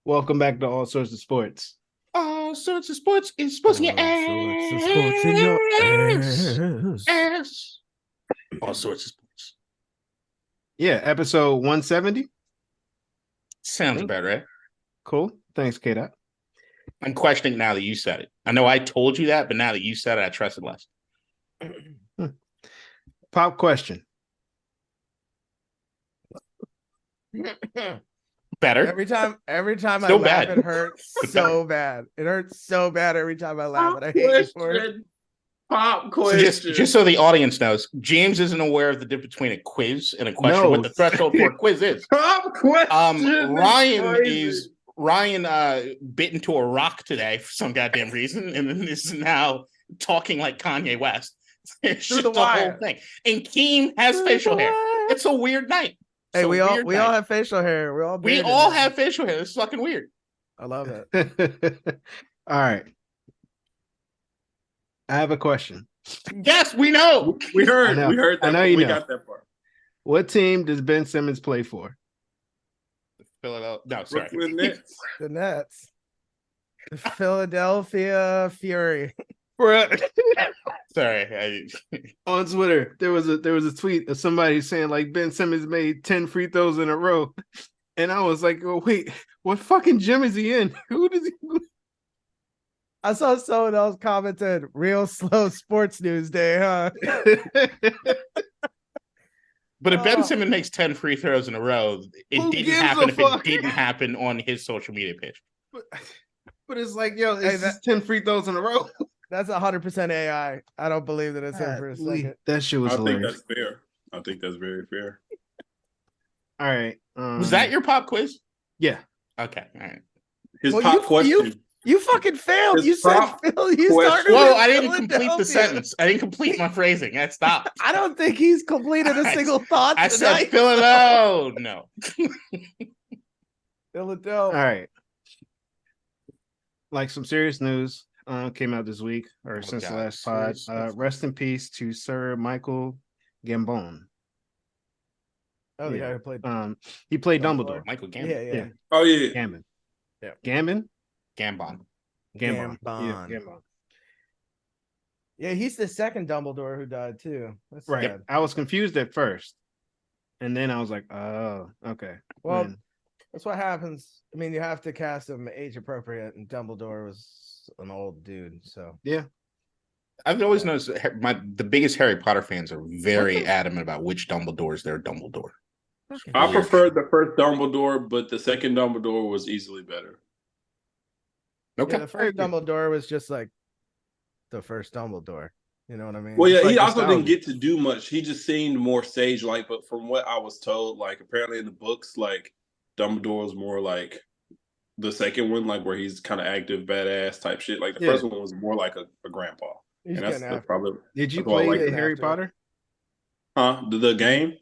Welcome back to All Sorts of Sports. All sorts of sports is sports in your ass. Sports in your ass. All sorts of sports. Yeah, episode 170. Sounds about right. Cool. Thanks, KDot. I'm questioning now that you said it. I know I told you that, but now that you said it, I trust it less. Pop question. Better. Every time I Still laugh, bad. it hurts so bad. It hurts so bad every time I laugh, and I hate you for it. Pop So question. just so the audience knows, James isn't aware of the difference between a quiz and a question. No. What the threshold for a quiz is. Pop question. Ryan bit into a rock today for some goddamn reason, and then is now talking like Kanye West. It's Through just the the whole wire. thing. And Keem has facial hair. It's a weird night. Hey, It's a we weird all night. have facial hair. We bearded all now. have facial hair. This is fucking weird. I love it. All right. I have a question. Yes, we know. We heard. I know. We heard that. I know you we know. got that far. What team does Ben Simmons play for? Philadelphia. No, sorry. Brooklyn Nets. The Nets. The Philadelphia Fury. Sorry. On Twitter, there was a tweet of somebody saying like Ben Simmons made 10 free throws in a row. And I was like, oh, wait, what fucking gym is he in? Who does he I saw someone else commented, "Real slow sports news day, huh?" But if Ben Oh. Simmons makes 10 free throws in a row, it Who didn't gives happen a if fuck? it didn't happen on his social media page. But it's like, yo, Hey, it's just 10 free throws in a row. That's 100% AI. I don't believe that it's him for a second. That shit was I think hilarious. that's fair. I think that's very fair. All right. Was that your pop quiz? Yeah. Okay. All right. His Well, pop question. You fucking failed. His You said pop Phil. You question. started. Whoa, with I didn't complete the Philadelphia. sentence. I didn't complete my phrasing. I stopped. I don't think he's completed a single thought I said tonight. Philadelphia. No. Philadelphia. All right. Like some serious news came out this week or since the God, last pod. serious news. Rest in peace to Sir Michael Gambon. Oh, the guy who played. He played Dumbledore. Dumbledore. Michael Gambon. Yeah. Oh yeah. Gambon. Yeah. Gambon? Gambon. Gambon. Gambon. Yeah, Gambon. Yeah, he's the second Dumbledore who died too. That's Right. sad. I was confused at first. And then I was like, oh, okay. Well, Man. that's what happens. I mean, you have to cast him age appropriate, and Dumbledore was an old dude. So Yeah. I've always noticed that the biggest Harry Potter fans are very adamant about which Dumbledore is their Dumbledore. I preferred the first Dumbledore, but the second Dumbledore was easily better. Okay. yeah, the first Dumbledore was just like the first Dumbledore. You know what I mean? Well, yeah, It's he like also nostalgia. didn't get to do much. He just seemed more sage-like. But from what I was told, like apparently in the books, like Dumbledore was more like the second one, like where he's kind of active, badass type shit. Like the Yeah. first one was more like a grandpa. He's And that's getting after. probably Did you That's why I play like the it Harry after. Potter? the game.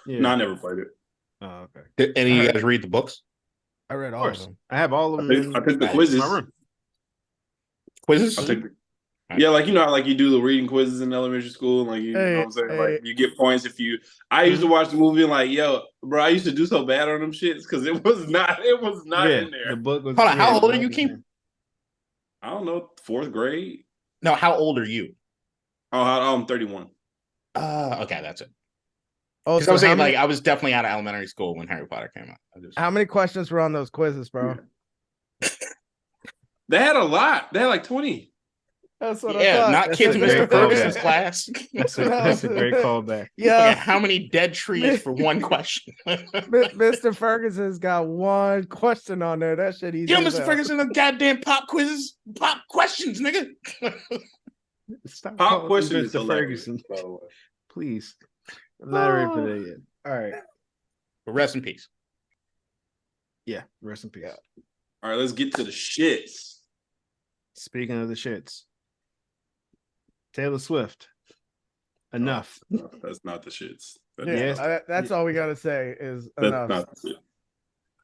Yeah. No, I never played it. Oh, okay. Did any of you guys read the books? I read Of all of course. them. I have all of them. I took the in quizzes. my room. Quizzes? I took yeah, like you know how like you do the reading quizzes in elementary school, and like you know what I'm saying, like you get points if you. I used to watch the movie and like, yo, bro, I used to do so bad on them shits because it was not Yeah, in there. the book was. Hold on, how yeah, old the are book you, was Keem? in. I don't know, 4th grade. No, how old are you? Oh, I'm 31. Okay, that's it. Oh, Because I was so saying, like, I was definitely out of elementary school when Harry Potter came out. how many questions were on those quizzes, bro? They had a lot. They had like 20. That's what I Yeah, thought. not That's kids in a Mr. great Ferguson's callback. class. That's a great callback. Yeah, How many dead trees for one question? Mr. Ferguson's got one question on there. That shit easy. Yo, as Mr. hell. Ferguson, the goddamn pop quizzes, pop questions, nigga. Stop Pop calling question him is Mr. hilarious, Ferguson. by the way. Please. I'm not ready for that yet. All right. But rest in peace. Yeah. Rest in peace. All right, let's get to the shits. Speaking of the shits, Taylor Swift. Enough. No, that's not the shits. Yeah, that's all we gotta say is That's enough. not the shit.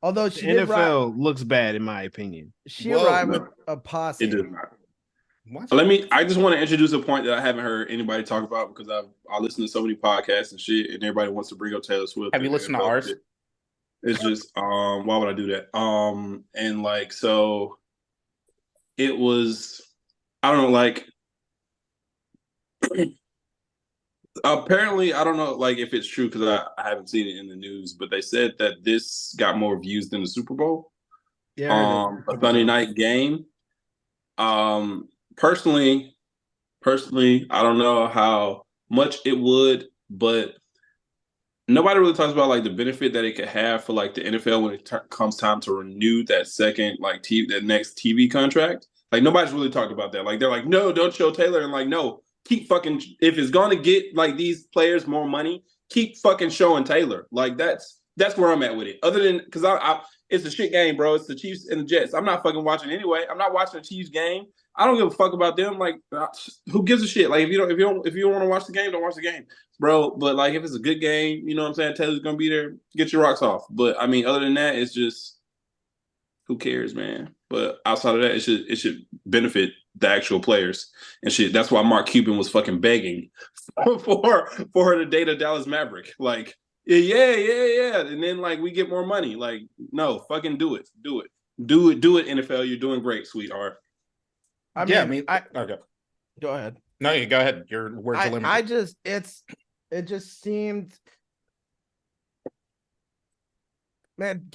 Although The she did NFL looks bad in my opinion. she Whoa, arrived no. with a posse. It does not. What? I just want to introduce a point that I haven't heard anybody talk about because I listen to so many podcasts and shit, and everybody wants to bring up Taylor Swift. Have you and listened to NFL ours? shit. It's just why would I do that? And like so it was I don't know, like apparently I don't know like if it's true because I haven't seen it in the news, but they said that this got more views than the Super Bowl. Yeah, I heard A Sunday night game. Um personally, I don't know how much it would, but nobody really talks about like the benefit that it could have for like the NFL when it comes time to renew that second like that next TV contract. Like nobody's really talked about that. Like they're like, no, don't show Taylor, and like, no, keep fucking if it's going to get like these players more money, keep fucking showing Taylor. Like that's where I'm at with it. Other than because I it's a shit game, bro. It's the Chiefs and the Jets. I'm not fucking watching anyway. I'm not watching the Chiefs game. I don't give a fuck about them. Like, who gives a shit? Like, if you don't want to watch the game, don't watch the game, bro. But like, if it's a good game, you know what I'm saying? Taylor's gonna be there. Get your rocks off. But I mean, other than that, it's just who cares, man. But outside of that, it should benefit the actual players and shit. That's why Mark Cuban was fucking begging for her to date a Dallas Maverick. Like, yeah. And then like we get more money. Like, no, fucking do it. NFL. You're doing great, sweetheart. I mean, okay. Go ahead. No, you go ahead. Your words are limited. It just seemed, man,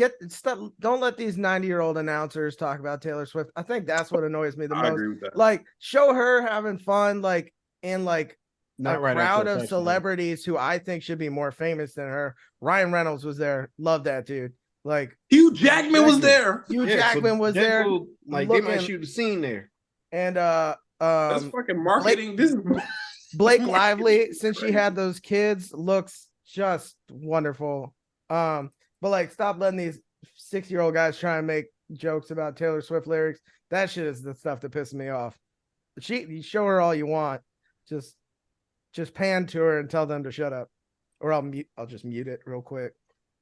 don't let these 90-year-old announcers talk about Taylor Swift. I think that's what annoys me the most. I agree with that. Like, show her having fun, like, and like Not a right crowd after a of touchdown. celebrities who I think should be more famous than her. Ryan Reynolds was there. Love that dude. Like Hugh Jackman was there. Hugh Jackman was there. Like they might shoot a scene there. And That's fucking marketing. Blake Lively, since she had those kids, looks just wonderful. But like, stop letting these 6-year-old guys try and make jokes about Taylor Swift lyrics. That shit is the stuff that pisses me off. You show her all you want. Just pan to her and tell them to shut up, or I'll just mute it real quick,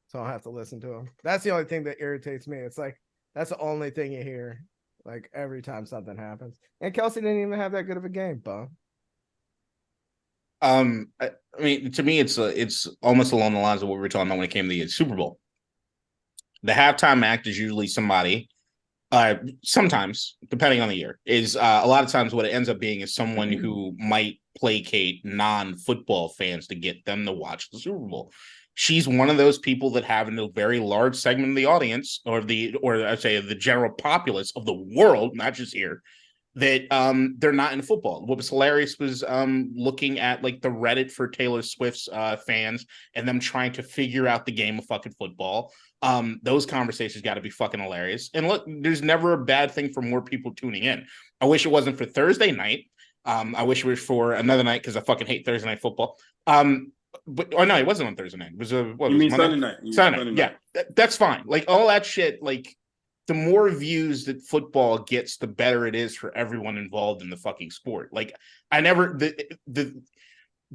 so I don't have to listen to them. That's the only thing that irritates me. It's like that's the only thing you hear, like every time something happens. And Kelce didn't even have that good of a game, bum. I mean, to me, it's almost along the lines of what we were talking about when it came to the Super Bowl. The halftime act is usually somebody. Sometimes, depending on the year, is a lot of times what it ends up being is someone who might placate non-football fans to get them to watch the Super Bowl. She's one of those people that have a very large segment of the audience, or I'd say the general populace of the world, not just here, that they're not in football. What was hilarious was looking at like the Reddit for Taylor Swift's fans and them trying to figure out the game of fucking football. Those conversations got to be fucking hilarious. And look, there's never a bad thing for more people tuning in. I wish it wasn't for Thursday night. I wish it was for another night because I fucking hate Thursday night football. But no, it wasn't on Thursday night. It was Sunday night? Sunday night. Yeah, that's fine. Like all that shit. Like the more views that football gets, the better it is for everyone involved in the fucking sport. Like I never the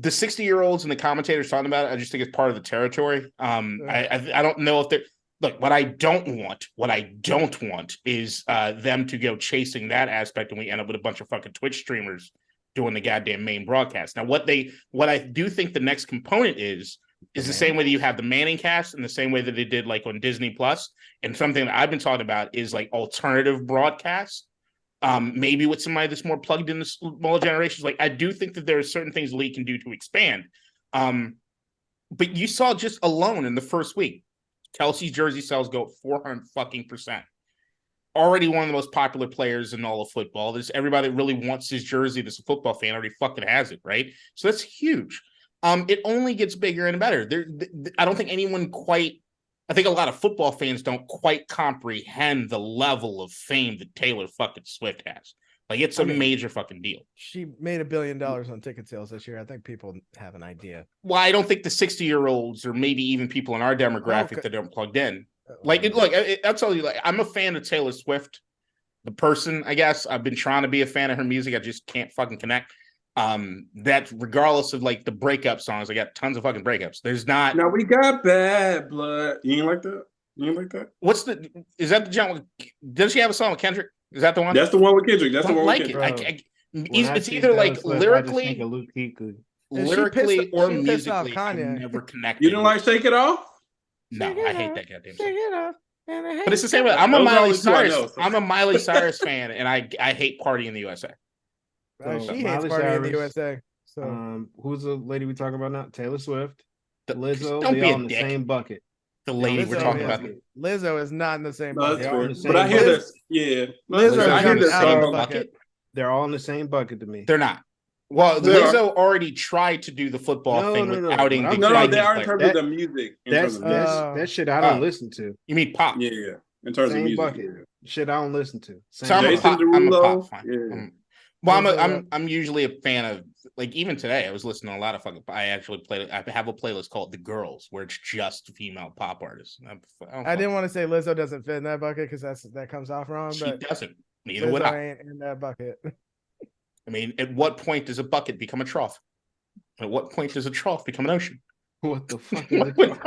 60-year-olds and the commentators talking about it. I just think it's part of the territory. I don't know if they're. Look, what I don't want is them to go chasing that aspect and we end up with a bunch of fucking Twitch streamers doing the goddamn main broadcast. Now, what I do think the next component is the same way that you have the Manning cast and the same way that they did like on Disney Plus. And something that I've been talking about is like alternative broadcasts, maybe with somebody that's more plugged in the smaller generations. Like I do think that there are certain things the league can do to expand. But you saw just alone in the first week, Kelce's jersey sales go 400%. Already one of the most popular players in all of football. There's everybody that really wants his jersey that's a football fan already fucking has it, right? So that's huge. It only gets bigger and better. I don't think anyone quite. I think a lot of football fans don't quite comprehend the level of fame that Taylor fucking Swift has. Like it's a major fucking deal. She made $1 billion on ticket sales this year. I think people have an idea. Well, I don't think the 60-year-olds or maybe even people in our demographic that aren't plugged in. Like, I'll tell you, like, I'm a fan of Taylor Swift, the person, I guess. I've been trying to be a fan of her music. I just can't fucking connect. That regardless of like the breakup songs, I got tons of fucking breakups. There's not. Now we got Bad Blood. You ain't like that? You ain't like that? Is that the gentleman? Does she have a song with Kendrick? Is that the one? That's the one with Kendrick. That's the one like with Kendrick. It's either like lyrically or musically, off I Kanye. can never connect. You didn't like Shake It Off? No, I hate that goddamn song. It off. But it's the same way. I'm a Those are Miley only two I Cyrus. know, so. I'm a Miley Cyrus fan, and I hate Party in the USA. So, She hates Miley Party in the Cyrus, USA. So who's the lady we talking about now? Taylor Swift, Lizzo. Don't They be all a in the dick. same bucket. The lady we're Lizzo talking is- about. Lizzo is not in the same No, bucket. that's They're all in fair. the But I same hear bucket. this. Yeah. Lizzo They're I not hear in the this. same bucket. They're all in the same bucket to me. They're not. Well, They are. Lizzo already tried to do the football thing with outing No, the No, Chinese they are in player. terms of the music. In That's terms of music. that shit I don't Oh. listen to. You mean pop? Yeah. In terms of Same music. bucket. Yeah. Shit I don't listen to. Same So I'm a bucket. Jason pop. I'm a Derulo, pop fan. yeah. Well, I'm usually a fan of, like, even today I was listening to a lot of fucking. I have a playlist called The Girls where it's just female pop artists. I didn't want to say Lizzo doesn't fit in that bucket because that comes off wrong. She But doesn't. Neither Lizzo would I. ain't in that bucket. I mean, at what point does a bucket become a trough? At what point does a trough become an ocean? What the fuck is it?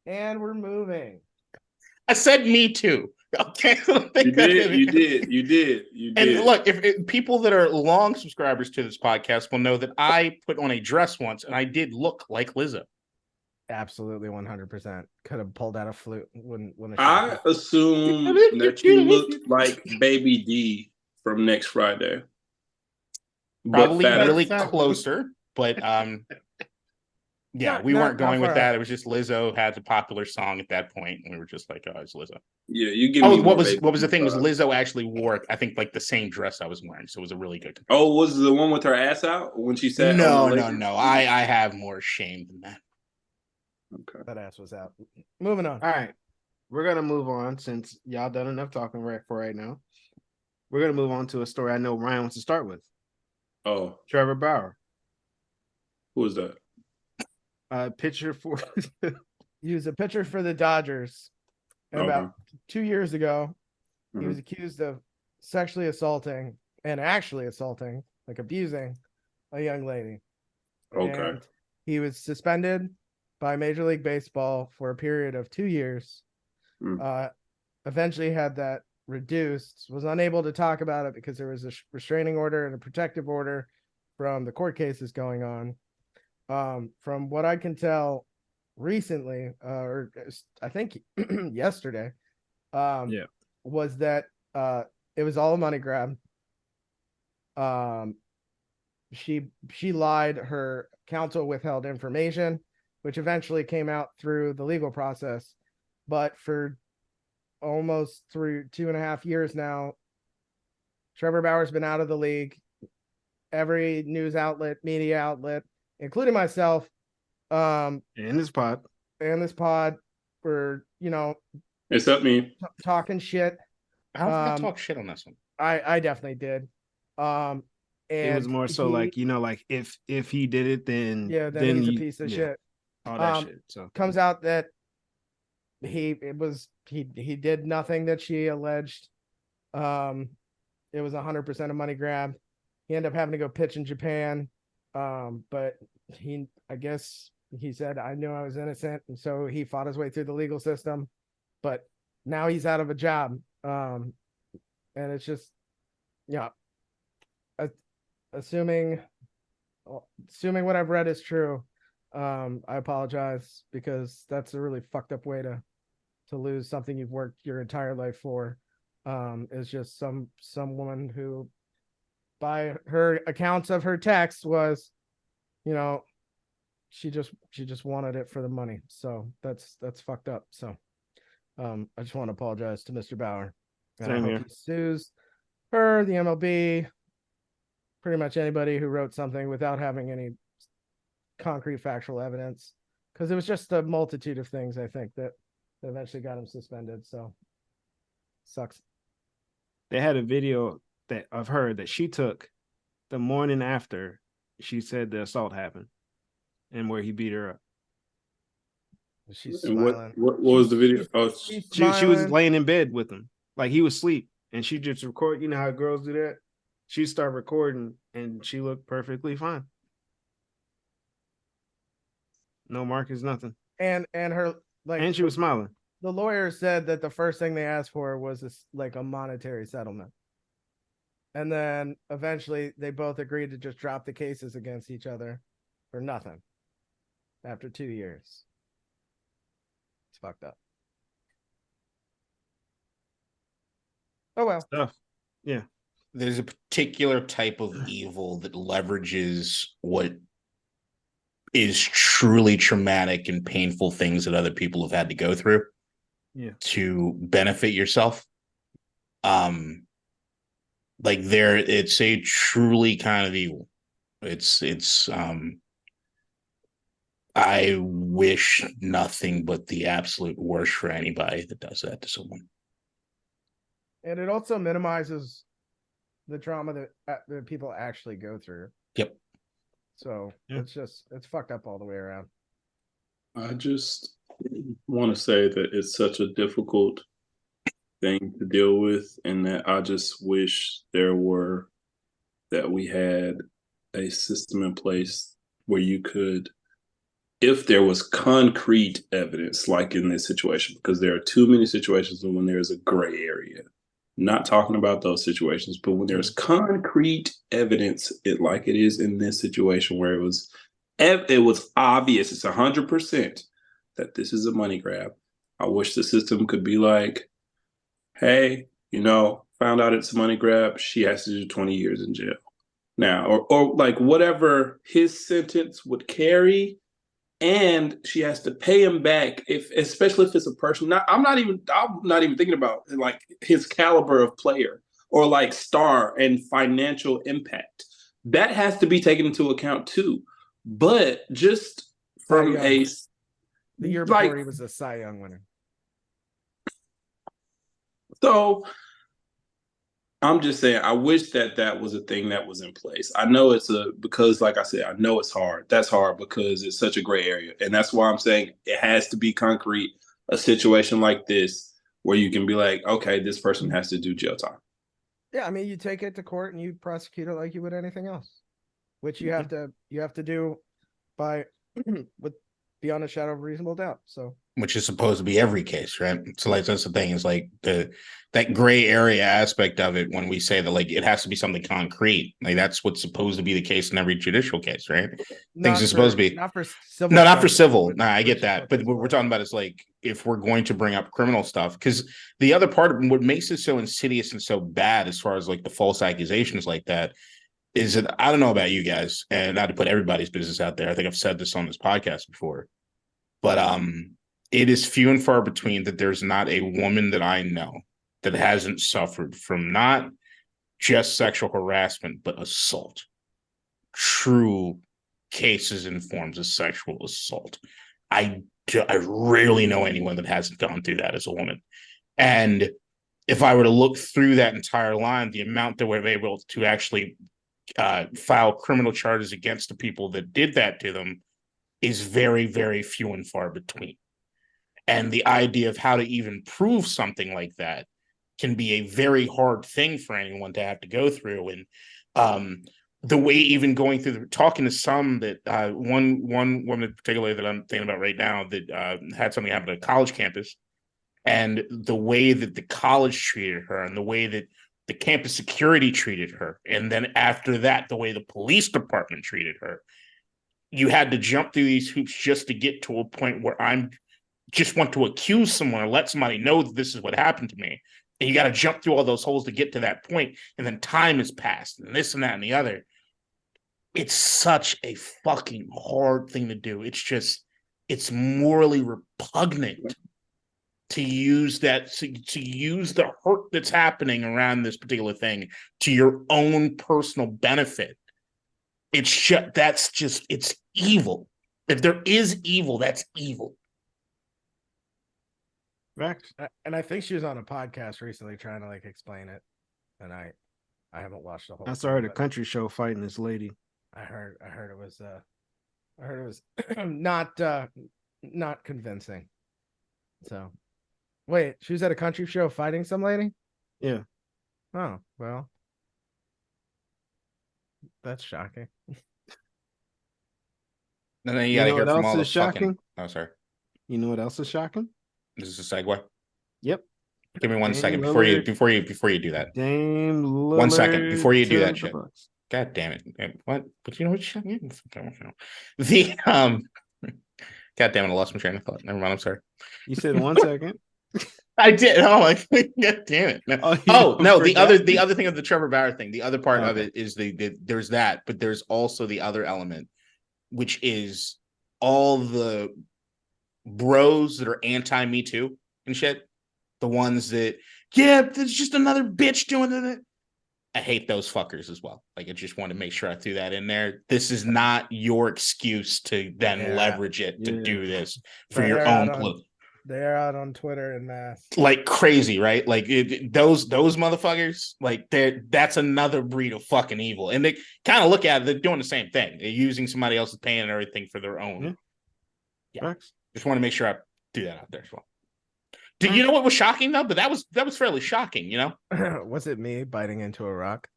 And we're moving. I said me too. Okay, You did. And look, if people that are long subscribers to this podcast will know that I put on a dress once, and I did look like Lizzo. Absolutely 100%. Could have pulled out a flute. Wouldn't I assume that you looked like Baby D from Next Friday. But Probably fatter. really closer, but yeah, we weren't going with that. It was just Lizzo had the popular song at that point, and we were just like, "Oh, it's Lizzo." Yeah, you give Oh, me what more was Baby the thing? Was D Lizzo actually wore, I think, like the same dress I was wearing, so it was a really good. Oh, was the one with her ass out when she said, No. I have more shame than that. Okay. That ass was out. Moving on. All right. We're gonna move on since y'all done enough talking for right now. We're gonna move on to a story I know Ryan wants to start with. Oh, Trevor Bauer. who was that? Pitcher for He was a pitcher for the Dodgers. And about 2 years ago, he was accused of sexually assaulting and actually assaulting, like abusing a young lady. Okay. And he was suspended by Major League Baseball for a period of 2 years. Eventually had that reduced, was unable to talk about it because there was a restraining order and a protective order from the court cases going on. From what I can tell recently, or I think yesterday, was that it was all a money grab. She lied. Her counsel withheld information, which eventually came out through the legal process. But for almost through 2.5 years now, Trevor Bauer's been out of the league. Every news outlet, media outlet, including myself, and this pod, were, except me, talking shit. I don't think I talked shit on this one. I definitely did. And it was more so like if he did it, then then he's a piece of shit. All that shit. So comes out that he did nothing that she alleged. It was 100% a money grab. He ended up having to go pitch in Japan. But I guess he said, I knew I was innocent. And so he fought his way through the legal system, but now he's out of a job. And it's just, assuming what I've read is true. I apologize, because that's a really fucked up way to lose something you've worked your entire life for. Is just some woman who, by her accounts of her text, was, she just wanted it for the money. So that's fucked up. So I just want to apologize to Mr. Bauer. And I hope he sues her, the MLB, pretty much anybody who wrote something without having any concrete factual evidence, because it was just a multitude of things, I think, that eventually got him suspended. So sucks. They had a video of her that she took the morning after she said the assault happened, and where he beat her up. She's smiling. smiling. What was the video? Oh, she was laying in bed with him, like he was asleep, and she just record. You know how girls do that? She started recording, and she looked perfectly fine. No markings, nothing. And her, like, and she was smiling. The lawyer said that the first thing they asked for was a monetary settlement. And then eventually they both agreed to just drop the cases against each other for nothing. after 2 years. It's fucked up. Oh well. Stuff. Yeah. There's a particular type of evil that leverages what is truly traumatic and painful things that other people have had to go through to benefit yourself. Like it's a truly kind of evil. It's I wish nothing but the absolute worst for anybody that does that to someone. And it also minimizes the trauma that people actually go through. Yep. So it's fucked up all the way around. I just want to say that it's such a difficult thing to deal with, and that I just wish that we had a system in place where you could, if there was concrete evidence, like in this situation, because there are too many situations when there's a gray area. Not talking about those situations, but when there's concrete evidence, like it is in this situation, where it was obvious, it's 100% that this is a money grab. I wish the system could be like, hey, found out it's a money grab, she has to do 20 years in jail now, or like whatever his sentence would carry. And she has to pay him back, especially if it's a person. I'm not even thinking about like his caliber of player or like star and financial impact. That has to be taken into account too. But just from the year before, he was a Cy Young winner. So I'm just saying, I wish that was a thing that was in place. I know because like I said, I know it's hard. That's hard because it's such a gray area. And that's why I'm saying it has to be concrete, a situation like this where you can be like, okay, this person has to do jail time. Yeah, I mean, you take it to court and you prosecute it like you would anything else, which you have to do by beyond a shadow of reasonable doubt. So, which is supposed to be every case, right? So like that's the thing, is like that gray area aspect of it when we say that like it has to be something concrete. Like that's what's supposed to be the case in every judicial case, right? Things are supposed to be not for civil. No, not for civil. No, I get that. But what we're talking about is like if we're going to bring up criminal stuff, because the other part of what makes it so insidious and so bad as far as like the false accusations like that is that I don't know about you guys, and not to put everybody's business out there. I think I've said this on this podcast before, but it is few and far between that there's not a woman that I know that hasn't suffered from not just sexual harassment, but assault. True cases and forms of sexual assault. I rarely know anyone that hasn't gone through that as a woman. And if I were to look through that entire line, the amount that we're able to actually file criminal charges against the people that did that to them is very, very few and far between. And the idea of how to even prove something like that can be a very hard thing for anyone to have to go through. And the way even going through talking to some that one woman in particular that I'm thinking about right now that had something happen at a college campus, and the way that the college treated her and the way that the campus security treated her. And then after that, the way the police department treated her. You had to jump through these hoops just to get to a point where I'm just want to accuse someone or let somebody know that this is what happened to me. And you got to jump through all those holes to get to that point. And then time has passed and this and that and the other. It's such a fucking hard thing to do. It's morally repugnant to use that, to use the hurt that's happening around this particular thing to your own personal benefit. It's evil. If there is evil, that's evil. Fact. And I think she was on a podcast recently trying to like explain it, and I haven't watched the whole. I saw her at a country show fighting this lady. I heard it was not convincing. So, wait, she was at a country show fighting some lady? Yeah. Oh, well, that's shocking. And then you got to hear from all the shocking? Oh, sorry. You know what else is shocking? This is a segue. Yep. Give me 1 Dame second Lillard, before you do that. Dame Lillard 1 second before you do that the shit. Bucks. God damn it! What? But you know what? The God damn it, I lost my train of thought. Never mind, I'm sorry. You said 1 second. I did. I'm like, God damn it. No. Oh, No, forgot? the other thing of the Trevor Bauer thing, the other part of Okay. it is there's that, but there's also the other element, which is all the bros that are anti-Me Too and shit. The ones that, yeah, there's just another bitch doing it. I hate those fuckers as well. Like, I just want to make sure I threw that in there. This is not your excuse to then leverage it to do this for But your own plug. They're out on Twitter in mass. Like crazy, right? Like those motherfuckers, like that's another breed of fucking evil. And they kind of look at it, they're doing the same thing. They're using somebody else's pain and everything for their own. Yeah. Just want to make sure I do that out there as well. Do you know what was shocking though? But that was fairly shocking, you know? Was it me biting into a rock?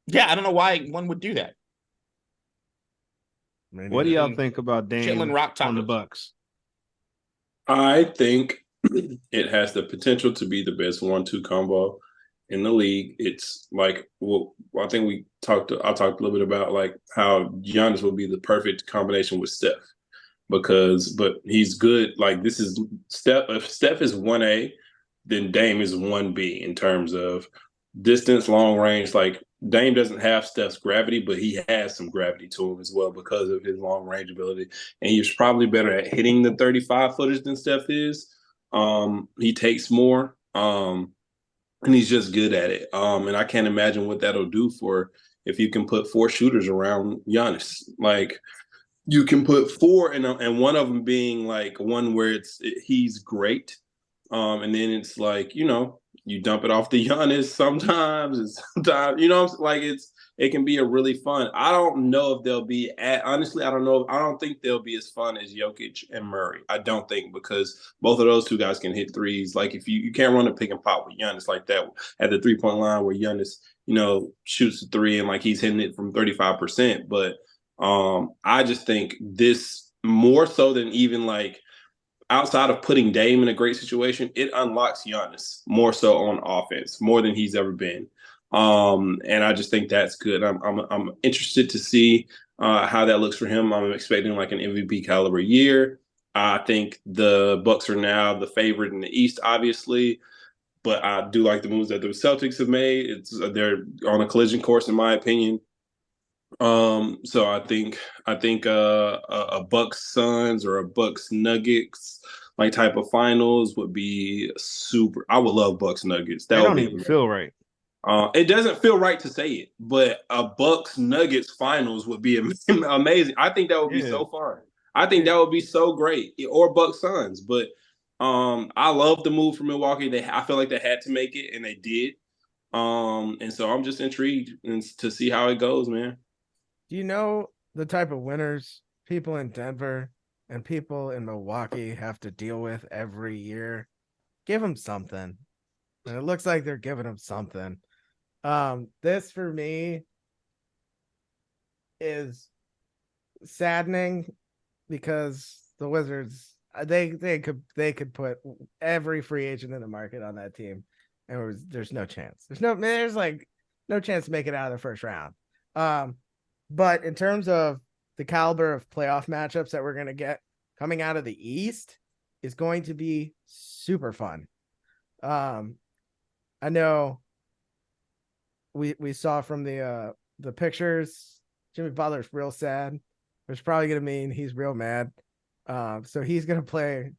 Yeah, I don't know why one would do that. What do y'all think about Dame rock on the Bucks? I think it has the potential to be the best 1-2 combo in the league. It's like, well, I think I talked a little bit about like how Giannis will be the perfect combination with Steph but he's good. Like this is Steph. If Steph is 1A, then Dame is 1B in terms of distance, long range. Like Dame doesn't have Steph's gravity, but he has some gravity to him as well because of his long range ability. And he's probably better at hitting the 35 footers than Steph is. He takes more, and he's just good at it. And I can't imagine what that'll do for if you can put 4 shooters around Giannis. Like you can put 4 and one of them being like one where he's great. And then it's like, you dump it off to Giannis sometimes, and sometimes, like it can be a really fun. I don't know if they'll be honestly, I don't know. I don't think they'll be as fun as Jokic and Murray. I don't think, because both of those two guys can hit threes. Like if you can't run a pick and pop with Giannis like that at the 3-point line where Giannis, shoots the 3 and like he's hitting it from 35%. But I just think this more so than even like outside of putting Dame in a great situation, it unlocks Giannis more so on offense, more than he's ever been. And I just think that's good. I'm interested to see how that looks for him. I'm expecting like an MVP caliber year. I think the Bucks are now the favorite in the East, obviously, but I do like the moves that the Celtics have made. They're on a collision course, in my opinion. So I think a Bucks Suns or a Bucks Nuggets like type of finals would be super. I would love Bucks Nuggets. That don't even feel right. It doesn't feel right to say it, but a Bucks Nuggets finals would be amazing. I think that would be so fun. I think that would be so great. Or Bucks Suns, but I love the move from Milwaukee. I feel like they had to make it, and they did. And so I'm just intrigued to see how it goes, man. Do you know the type of winners people in Denver and people in Milwaukee have to deal with every year? Give them something. And it looks like they're giving them something. This for me is saddening because the Wizards, they could put every free agent in the market on that team, and there's no chance. There's like no chance to make it out of the first round. But in terms of the caliber of playoff matchups that we're going to get coming out of the East is going to be super fun. I know we saw from the pictures, Jimmy Butler's real sad, which is probably going to mean he's real mad. So he's going to play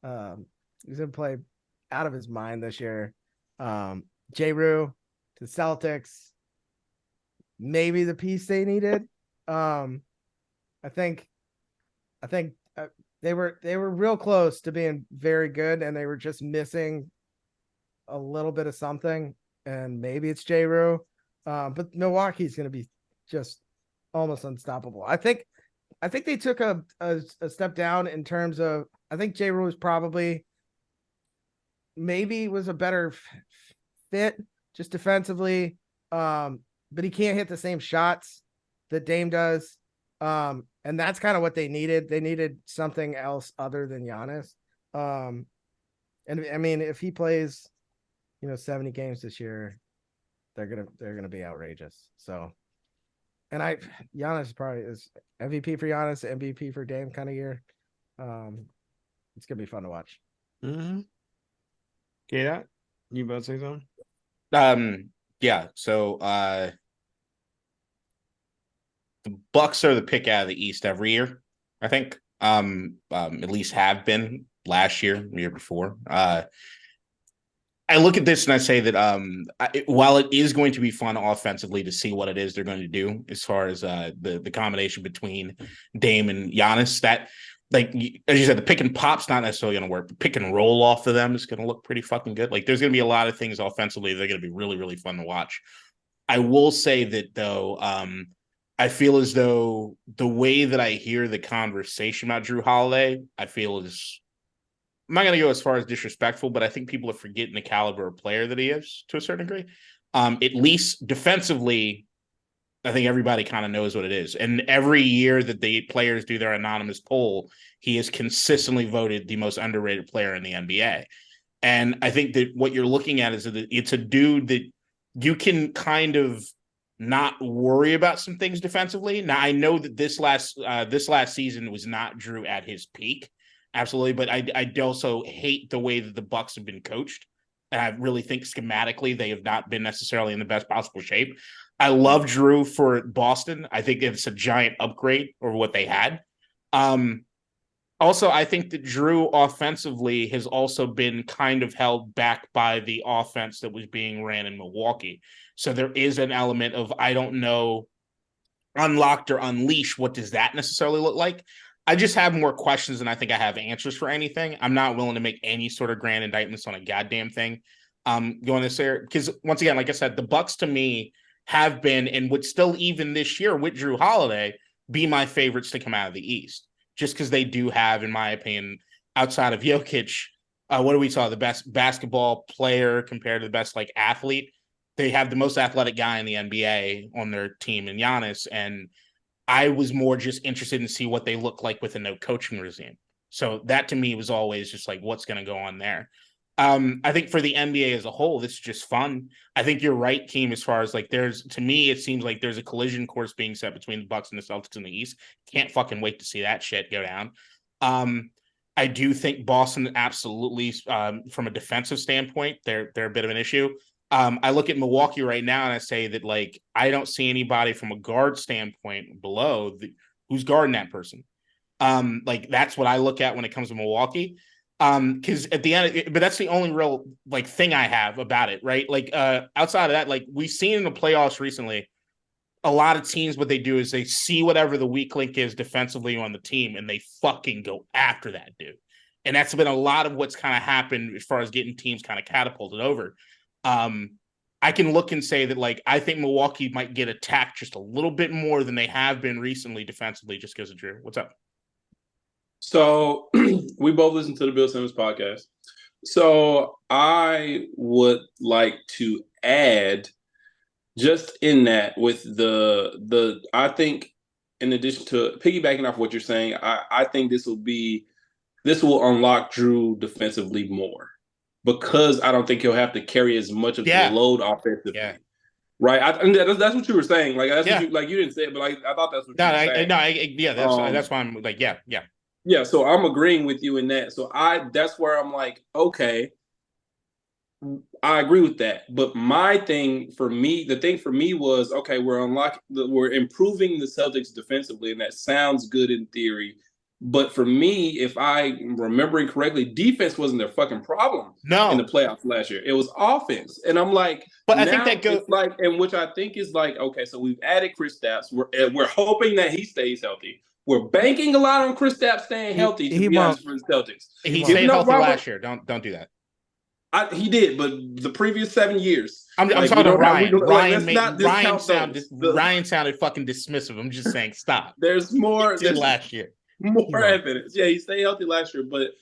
out of his mind this year. Jrue to Celtics. Maybe the piece they needed. I think they were real close to being very good, and they were just missing a little bit of something. And maybe it's Jrue, but Milwaukee's going to be just almost unstoppable. I think they took a step down in terms of. I think Jrue was probably maybe was a better fit just defensively. But he can't hit the same shots that Dame does. And that's kind of what they needed. They needed something else other than Giannis. And I mean, if he plays, 70 games this year, they're gonna be outrageous. So, and Giannis probably is MVP for Giannis, MVP for Dame kind of year. It's gonna be fun to watch. Mm-hmm. KDot, you about to say something? Yeah. So the Bucks are the pick out of the East every year, I think. At least have been last year, the year before. I look at this and I say that while it is going to be fun offensively to see what it is they're going to do as far as the combination between Dame and Giannis, that like as you said, the pick and pop's not necessarily going to work. The pick and roll off of them is going to look pretty fucking good. Like there's going to be a lot of things offensively that are going to be really, really fun to watch. I will say that though, I feel as though the way that I hear the conversation about Jrue Holiday, I feel is I'm not going to go as far as disrespectful, but I think people are forgetting the caliber of player that he is to a certain degree. At least defensively, I think everybody kind of knows what it is. And every year that the players do their anonymous poll, he is consistently voted the most underrated player in the NBA. And I think that what you're looking at is that it's a dude that you can kind of not worry about some things defensively. Now, I know that this last season was not Jrue at his peak. Absolutely. But I also hate the way that the Bucks have been coached. And I really think schematically they have not been necessarily in the best possible shape. I love Jrue for Boston. I think it's a giant upgrade over what they had. Also, I think that Jrue offensively has also been kind of held back by the offense that was being ran in Milwaukee. So there is an element of, I don't know, unlocked or unleashed. What does that necessarily look like? I just have more questions than I think I have answers for anything. I'm not willing to make any sort of grand indictments on a goddamn thing going this year. Because once again, like I said, the Bucks to me have been and would still even this year with Jrue Holiday be my favorites to come out of the East. Just because they do have, in my opinion, outside of Jokic, what do we saw? The best basketball player compared to the best like athlete. They have the most athletic guy in the NBA on their team in Giannis. And I was more just interested in see what they look like with a no coaching regime. So that to me was always just like, what's going to go on there? I think for the NBA as a whole, this is just fun. I think you're right, Keem, as far as like to me, it seems like there's a collision course being set between the Bucks and the Celtics in the East. Can't fucking wait to see that shit go down. I do think Boston absolutely, from a defensive standpoint, they're a bit of an issue. I look at Milwaukee right now and I say that like I don't see anybody from a guard standpoint below who's guarding that person. Like that's what I look at when it comes to Milwaukee. Because at the end, but that's the only real like thing I have about it, right? Like outside of that, like we've seen in the playoffs recently, a lot of teams what they do is they see whatever the weak link is defensively on the team and they fucking go after that dude. And that's been a lot of what's kind of happened as far as getting teams kind of catapulted over. I can look and say that like I think Milwaukee might get attacked just a little bit more than they have been recently defensively just because of Jrue. What's up? So we both listen to the Bill Simmons podcast. So I would like to add just in that with the I think in addition to piggybacking off what you're saying, I think this will unlock Jrue defensively more because I don't think he'll have to carry as much of the load offensively. Yeah. Right, that's what you were saying. Like that's what you didn't say it, but like I thought that's what you were saying. That's why I'm like yeah. Yeah, so I'm agreeing with you in that. So that's where I'm like, okay, I agree with that. But the thing for me was, okay, we're improving the Celtics defensively, and that sounds good in theory. But for me, if I'm remembering correctly, defense wasn't their fucking problem in the playoffs last year. It was offense. And I'm like, but I think that goes like, and which I think is like, okay, so we've added Kristaps. We're hoping that he stays healthy. We're banking a lot on Kristaps staying healthy to be honest for the Celtics. He stayed healthy last year. Don't do that. He did, but the previous 7 years. I'm talking to Ryan. Ryan sounded fucking dismissive. I'm just saying, stop. There's more. There's last year. More evidence. Yeah, he stayed healthy last year, but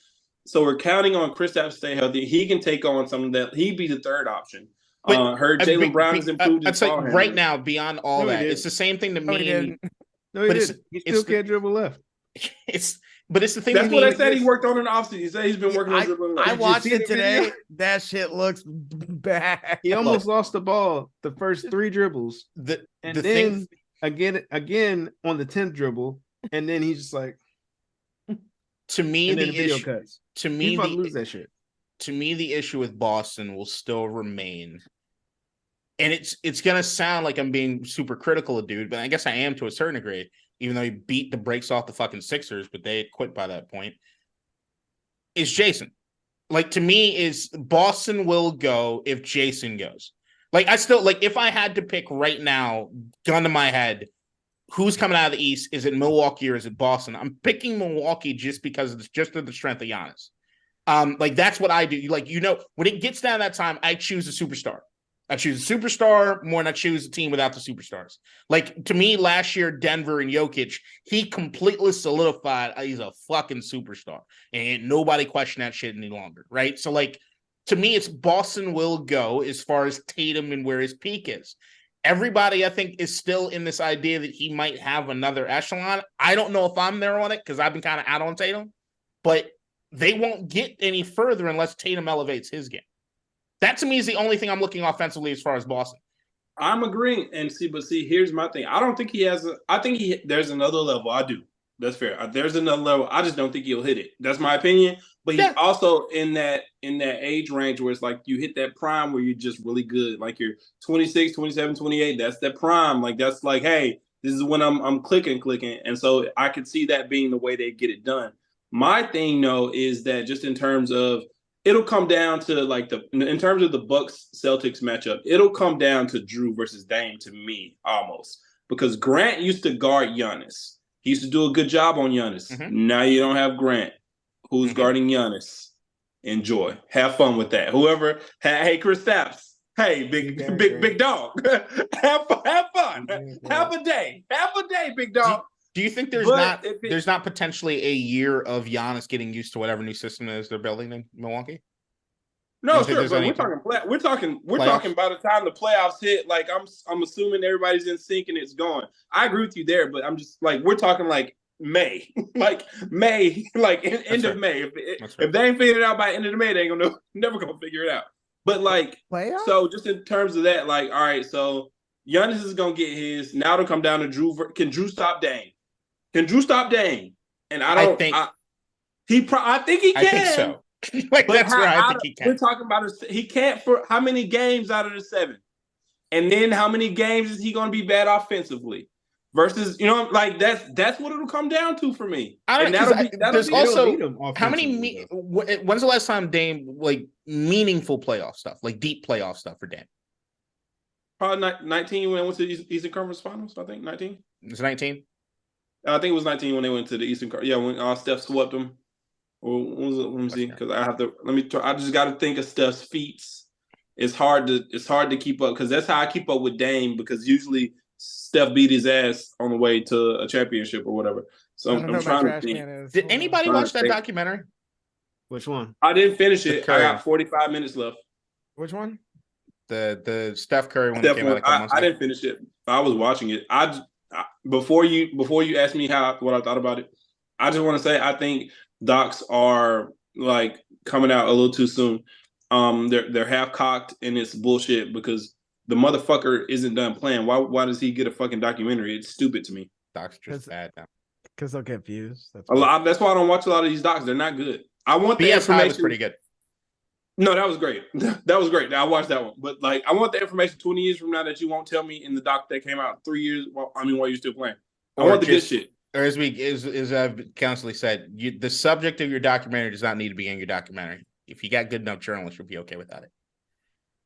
so we're counting on Kristaps to stay healthy. He can take on some of that. He'd be the third option. Heard Jaylen Brown has improved. I'd say right now, beyond all that, it's the same thing to me. No, he didn't. He still can't dribble left. It's the thing. That's what I said. He worked on an offseason. He said he's been working on dribbling left. I watched it today. That shit looks bad. He almost lost the ball the first 3 dribbles, and then again on the 10th dribble, and then he's just like, To me, and then the video issue. cuts. To He's me, about to lose that shit. to me, the issue with Boston will still remain. And it's gonna sound like I'm being super critical of dude, but I guess I am to a certain degree, even though he beat the brakes off the fucking Sixers, but they had quit by that point. Is Jason. Like, to me, is Boston will go if Jason goes. Like, I still, like, if I had to pick right now, gun to my head, who's coming out of the East? Is it Milwaukee or is it Boston? I'm picking Milwaukee just because it's just of the strength of Giannis. Like, that's what I do. Like, when it gets down that time, I choose a superstar. I choose a superstar more than I choose a team without the superstars. Like, to me, last year, Denver and Jokic, he completely solidified he's a fucking superstar. And nobody question that shit any longer, right? So, like, to me, it's Boston will go as far as Tatum and where his peak is. Everybody, I think, is still in this idea that he might have another echelon. I don't know if I'm there on it because I've been kind of out on Tatum. But they won't get any further unless Tatum elevates his game. That, to me, is the only thing I'm looking offensively as far as Boston. I'm agreeing. And see, here's my thing. I don't think he has I think there's another level. I do. That's fair. There's another level. I just don't think he'll hit it. That's my opinion. But he's also in that age range where it's like you hit that prime where you're just really good. Like you're 26, 27, 28. That's that prime. Like that's like, hey, this is when I'm clicking. And so I could see that being the way they get it done. My thing, though, is that just in terms of it'll come down to like in terms of the Bucks Celtics matchup, it'll come down to Jrue versus Dame to me almost because Grant used to guard Giannis. He used to do a good job on Giannis. Mm-hmm. Now you don't have Grant, who's guarding Giannis. Enjoy, have fun with that. Whoever, hey, Chris Stapps, hey, big dog, have fun, have a day, big dog. Do you think there's not potentially a year of Giannis getting used to whatever new system it is they're building in Milwaukee? No, sure, bro. We're talking by the time the playoffs hit. Like I'm assuming everybody's in sync and it's going. I agree with you there, but I'm just like we're talking like May, like end of May. If they ain't figured it out by end of May, they ain't never gonna figure it out. But like, so just in terms of that, like, all right, so Giannis is gonna get his. Now it'll come down to Jrue. Can Jrue stop Dame? Can Jrue stop Dame? And I think he can. I think so. Like that's where I think he can. We're talking about he can't for how many games out of the 7, and then how many games is he going to be bad offensively? Versus, like that's what it'll come down to for me. I don't know. There's also how many. When's the last time Dame like meaningful playoff stuff, like deep playoff stuff for Dame? Probably 19 when they went to the Eastern Conference Finals. I think 19. It's 19. I think it was 19 when they went to the Eastern Conference. Yeah, when Steph swept them. Or let me see, because I have to. Let me. I just got to think of Steph's feats. It's hard to keep up because that's how I keep up with Dame because usually Steph beat his ass on the way to a championship or whatever. So I'm trying to think. Did anybody watch that documentary? Which one? I didn't finish it. I got 45 minutes left. Which one? The Steph Curry one that came out a couple months ago. I didn't finish it. I was watching it. Before you asked me what I thought about it, I just want to say I think docs are like coming out a little too soon. They're half cocked and it's bullshit because the motherfucker isn't done playing. Why does he get a fucking documentary? It's stupid to me. Docs just bad now. Because they'll get views. That's why I don't watch a lot of these docs. They're not good. I want the information. Was pretty good. No, that was great. That was great. I watched that one. But like, I want the information 20 years from now that you won't tell me in the doc that came out 3 years. While you're still playing. I want the good shit. Or as I've constantly said, the subject of your documentary does not need to be in your documentary. If you got good enough journalists, you'll be okay without it.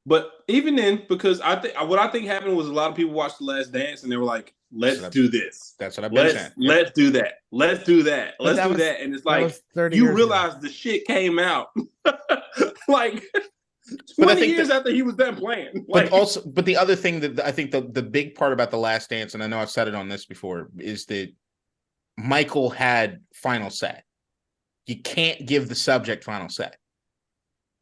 But even then, because what I think happened was a lot of people watched The Last Dance and they were like, let's do this. That's what I've been saying. Let's do that. Let's do that. Let's do that. And it's like, you realize the shit came out like 20 years after he was done playing. Like, but the other thing that I think the big part about The Last Dance, and I know I've said it on this before, is that Michael had final say. You can't give the subject final say.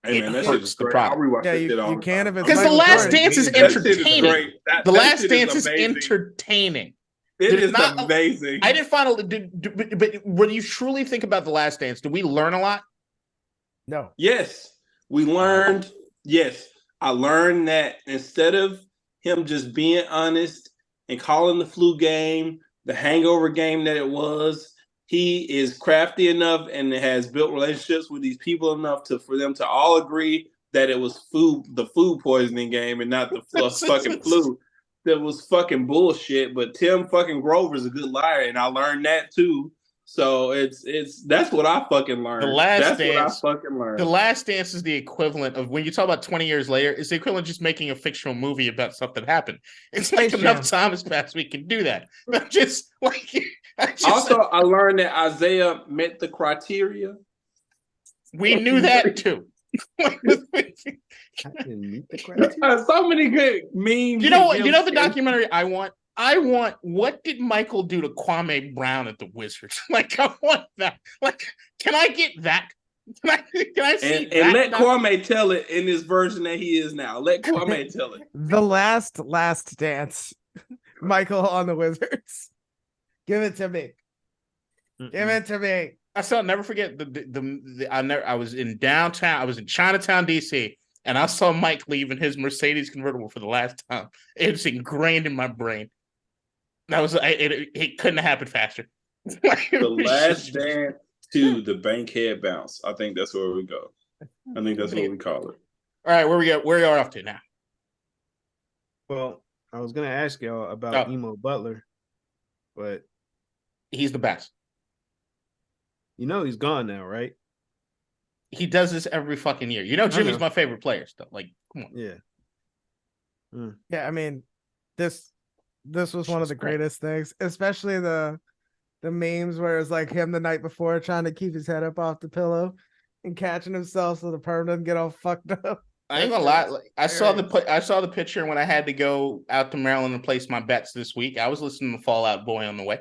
Hey man, that shit's the problem. You can if it's because The Last Dance is entertaining. The Last Dance is entertaining. It is amazing. I didn't find it, but when you truly think about The Last Dance, did we learn a lot? No. Yes, we learned. Yes, I learned that instead of him just being honest and calling the flu game, the hangover game that it was, he is crafty enough and has built relationships with these people enough for them to all agree that it was the food poisoning game and not the fucking flu. That was fucking bullshit. But Tim fucking Grover's a good liar, and I learned that too. So that's what I fucking learned. The Last Dance. What I fucking learned. The Last Dance is the equivalent of, when you talk about 20 years later, it's the equivalent of just making a fictional movie about stuff that happened. It's like enough time has passed, we can do that. But just like also, I learned that Isaiah met the criteria. We knew that too. I didn't meet the criteria. So many good memes. You know the documentary I want? I want, what did Michael do to Kwame Brown at the Wizards? Like, I want that. Like, can I get that? Can I see and that? And let Kwame tell it in this version that he is now. Let Kwame tell it. The last dance. Michael on the Wizards. Give it to me. Give it to me. I'll never forget I was in downtown. I was in Chinatown, DC, and I saw Mike leaving his Mercedes convertible for the last time. It's ingrained in my brain. That was it couldn't have happened faster. The Last Dance to the Bankhead Bounce. I think that's where we go. I think that's what we call it. All right, where are you off to now? Well, I was gonna ask y'all about Emo Butler, but he's the best. You know he's gone now, right? He does this every fucking year. You know Jimmy's my favorite player still. Like, come on. Yeah. Yeah, I mean, this was one of the greatest things, especially the memes where it's like him the night before trying to keep his head up off the pillow and catching himself so the perm doesn't get all fucked up. I ain't gonna lie. Like, I saw the picture when I had to go out to Maryland and place my bets this week. I was listening to Fall Out Boy on the way.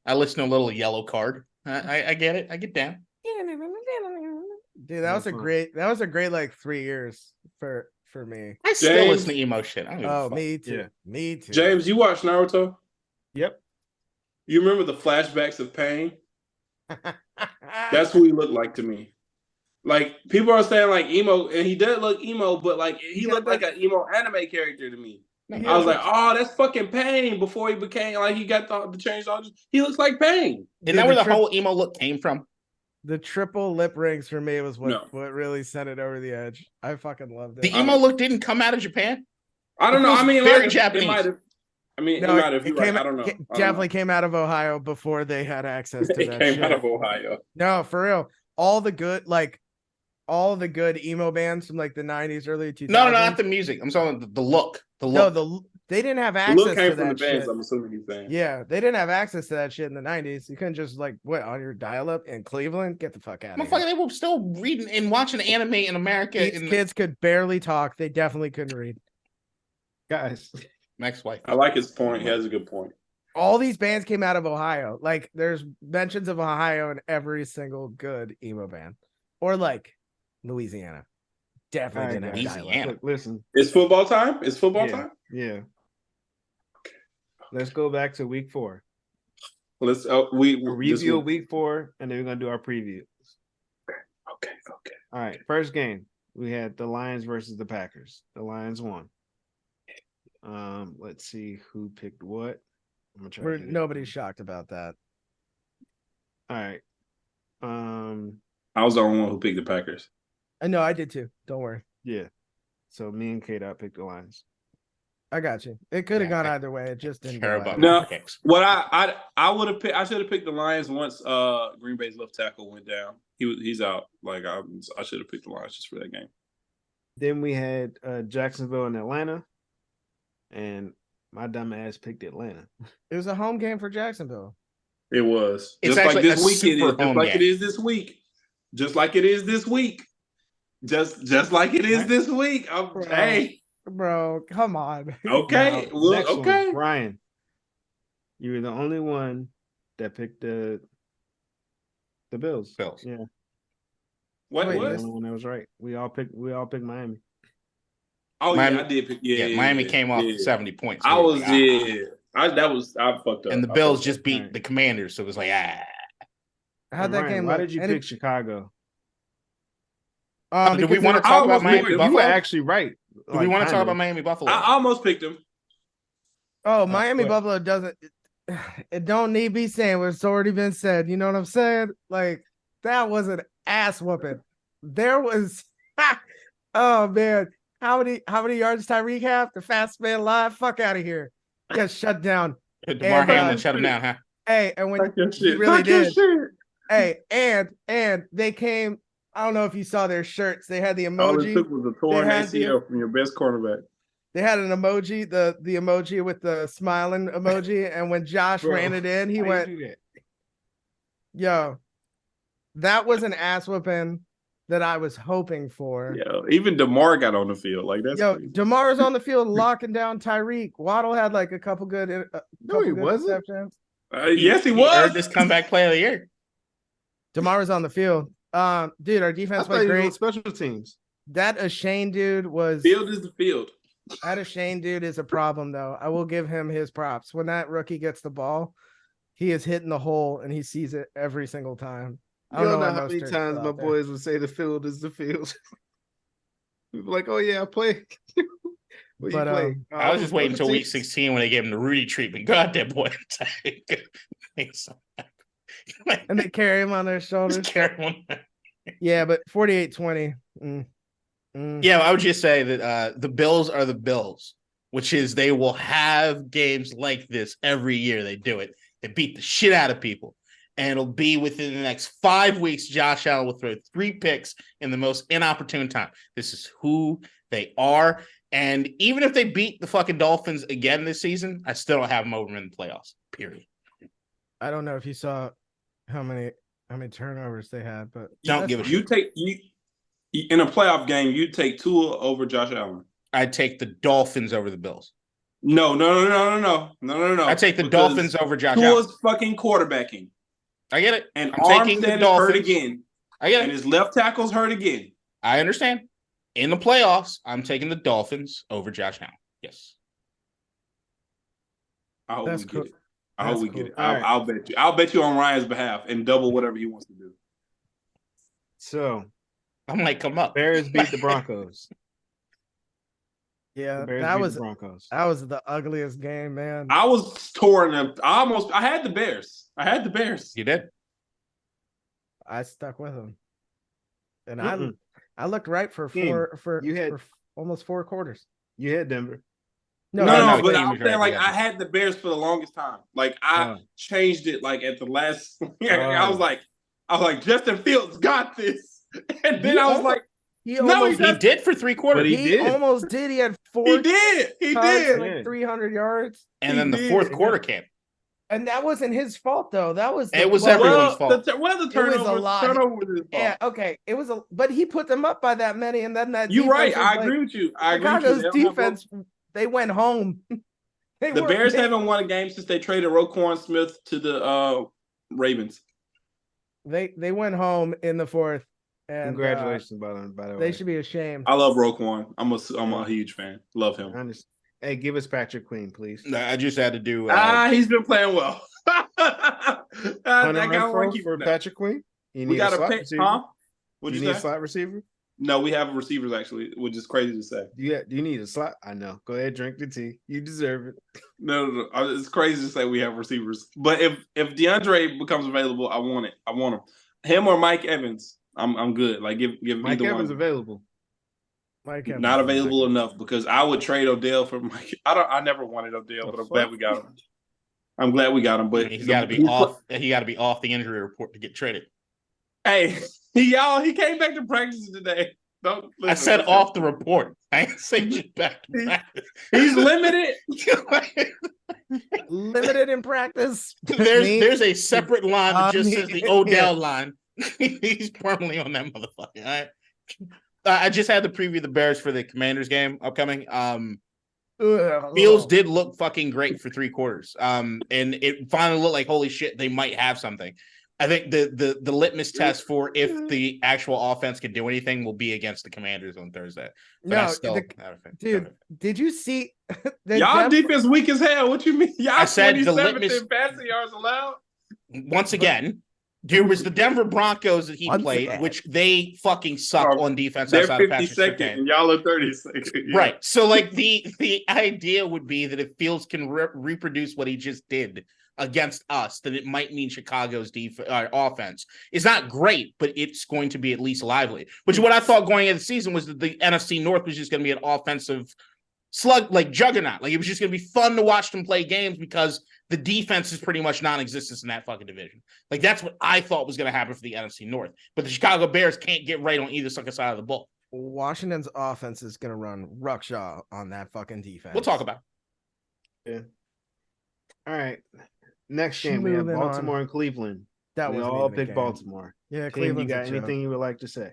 I listened to a little Yellow Card. I get it. I get down. Dude, that was a great like 3 years for me. I still listen to emo shit. Me too. Yeah. Me too. James, you watch Naruto? Yep. You remember the flashbacks of Pain? That's who he looked like to me. Like, people are saying like emo, and he did look emo, but like he looked like an emo anime character to me. I was like, oh, that's fucking Pain. Before he became like he got the change. He looks like Pain. Isn't that where the whole emo look came from? The triple lip rings for me was what really sent it over the edge. I fucking loved it. The emo look didn't come out of Japan. I don't know. I mean, very Japanese. It might have. I don't know. Definitely came out of Ohio before they had access to that. It came out of Ohio. No, for real. All the good emo bands from like the 90s, early 2000s. No, not the music. I'm talking the look. The look. No, they didn't have access to that. The look came from the bands. I'm assuming he's saying. Yeah, they didn't have access to that shit in the 90s. You couldn't just like on your dial-up in Cleveland. Get the fuck out of here. They were still reading and watching anime in America. These kids could barely talk. They definitely couldn't read. Guys, Max White. I like his point. He has a good point. All these bands came out of Ohio. Like, there's mentions of Ohio in every single good emo band, or like Louisiana. Definitely didn't have Louisiana. Listen, it's football time. It's football time. Yeah. Let's go back to week 4. Let's review week 4, and then we're gonna do our previews. Okay. All right. First game, we had the Lions versus the Packers. The Lions won. Let's see who picked what. I'm gonna try. Nobody's shocked about that. All right. I was the only one who picked the Packers. I know I did too. Don't worry. Yeah. So me and KDot picked the Lions. I got you. It could have gone either way. It just didn't care go about no. What I would have picked. I should have picked the Lions once Green Bay's left tackle went down. He's out. Like I should have picked the Lions just for that game. Then we had Jacksonville and Atlanta, and my dumb ass picked Atlanta. It was a home game for Jacksonville. It was it's just like this week. It is this week. Just like it is this week. Just like it is this week. Hey, bro, come on. Okay, okay. One, Ryan, you were the only one that picked the Bills. Yeah. What? The only one that was right. We all picked Miami. Oh Miami, yeah, I did pick. Miami came off 70 points. I fucked up. And the Bills just beat the Commanders, so it was like How'd that game? Why did you pick Chicago? Do we want to talk about Miami Buffalo? You were actually right. Do we want to talk about Miami Buffalo? I almost picked them. Oh, Miami Buffalo doesn't. it don't need be saying what's already been said. You know what I'm saying? Like that was an ass whooping. There was, oh man, how many yards Tyreek have? The fast man live. Fuck out of here. Got shut down. DeMar Hamlin shut him down, huh? Hey, and when he really did. Hey, and they came. I don't know if you saw their shirts. They had the emoji. All it took was a torn ACL from your best cornerback. They had an emoji, the emoji with the smiling emoji, and when Josh ran it in, he went, "Yo, that was an ass whooping that I was hoping for." Yo, even DeMar got on the field. Like that's crazy. DeMar was on the field locking down Tyreek. Waddle had like a couple good, no, he wasn't. Interceptions. Yes, he was. Earned this comeback play of the year. DeMar was on the field. Dude, our defense played great. Special teams. That Ashane dude was. Field is the field. That Ashane dude is a problem, though. I will give him his props. When that rookie gets the ball, he is hitting the hole and he sees it every single time. I don't know how many times my boys would say the field is the field. People like, oh yeah, I play. But I was just waiting until week 16 when they gave him the Rudy treatment. God, that boy. And they carry him on their shoulders. Yeah, but 48-20. Yeah, I would just say that the Bills are the Bills, which is they will have games like this every year. They do it. They beat the shit out of people. And it'll be within the next 5 weeks, Josh Allen will throw 3 picks in the most inopportune time. This is who they are. And even if they beat the fucking Dolphins again this season, I still don't have them over in the playoffs, period. I don't know if you saw how many turnovers they had, but don't give a shit. In a playoff game, you take Tua over Josh Allen. I'd take the Dolphins over the Bills. No. I take the Dolphins over Josh Allen. Tua's fucking quarterbacking. I get it. And Armstead is hurt again. I get it. And his left tackle's hurt again. I understand. In the playoffs, I'm taking the Dolphins over Josh Allen. Yes. I hope we get it. I hope we get it. Right. I'll bet you. I'll bet you on Ryan's behalf and double whatever he wants to do. So I might come up. Bears beat the Broncos. Yeah, that was the ugliest game, man. I was torn up. I had the Bears. You did. I stuck with them, and I looked right for almost 4 quarters. You had Denver. No, but I'm saying like I had the Bears for the longest time. Like I changed it like at the last. I was like Justin Fields got this, and then I was like. He did for 3 quarters. He almost did. He had 4. He did. Like 300 yards. And then the fourth quarter came. And that wasn't his fault, though. That was everyone's fault. The turnover was his fault. Yeah, okay. It was but he put them up by that many, and then that. You're right. I agree with you. Chicago's defense, they went home. The Bears haven't won a game since they traded Roquan Smith to the Ravens. They went home in the 4th. And, congratulations, by the way. They should be ashamed. I love Roquan. I'm a huge fan. Love him. Hey, give us Patrick Queen, please. I just had to do. He's been playing well. For Patrick Queen. We got a pick, huh? Would you need a slot receiver? No, we have receivers actually, which is crazy to say. Do you need a slot? I know. Go ahead, drink the tea. You deserve it. No. It's crazy to say we have receivers. But if DeAndre becomes available, I want it. I want him. Him or Mike Evans. I'm good. Like give Mike either Evans one. Available. Mike Evans not available enough because I would trade Odell for Mike. I never wanted Odell, but I'm glad we got him. I'm glad we got him, but he's got to be off. He got to be off the injury report to get traded. Hey, he came back to practice today. I said off the report. I ain't saying just back to practice. He's limited. Limited in practice. There's a separate line that just says the Odell line. He's permanently on that motherfucker. All right. I just had to preview the Bears for the Commanders game upcoming. Fields did look fucking great for 3 quarters. And it finally looked like holy shit, they might have something. I think the litmus test for if the actual offense can do anything will be against the Commanders on Thursday. Dude, did you see y'all defense weak as hell? What you mean? Y'all I said 27th in passing yards allowed. Once again. There was the Denver Broncos that he played, which they fucking suck on defense. They're 52nd, and y'all are 32nd. Yeah. Right. So, like, the idea would be that if Fields can reproduce what he just did against us, then it might mean Chicago's offense is not great, but it's going to be at least lively. Which is what I thought going into the season was that the NFC North was just going to be an offensive slug, like juggernaut. Like it was just going to be fun to watch them play games because the defense is pretty much non-existent in that fucking division. Like that's what I thought was going to happen for the NFC North. But the Chicago Bears can't get right on either side of the ball. Washington's offense is going to run ruckshaw on that fucking defense. We'll talk about it. Yeah. All right. Next game, we have Baltimore and Cleveland. That we was all picked Baltimore. Yeah, Cleveland. You got anything you would like to say?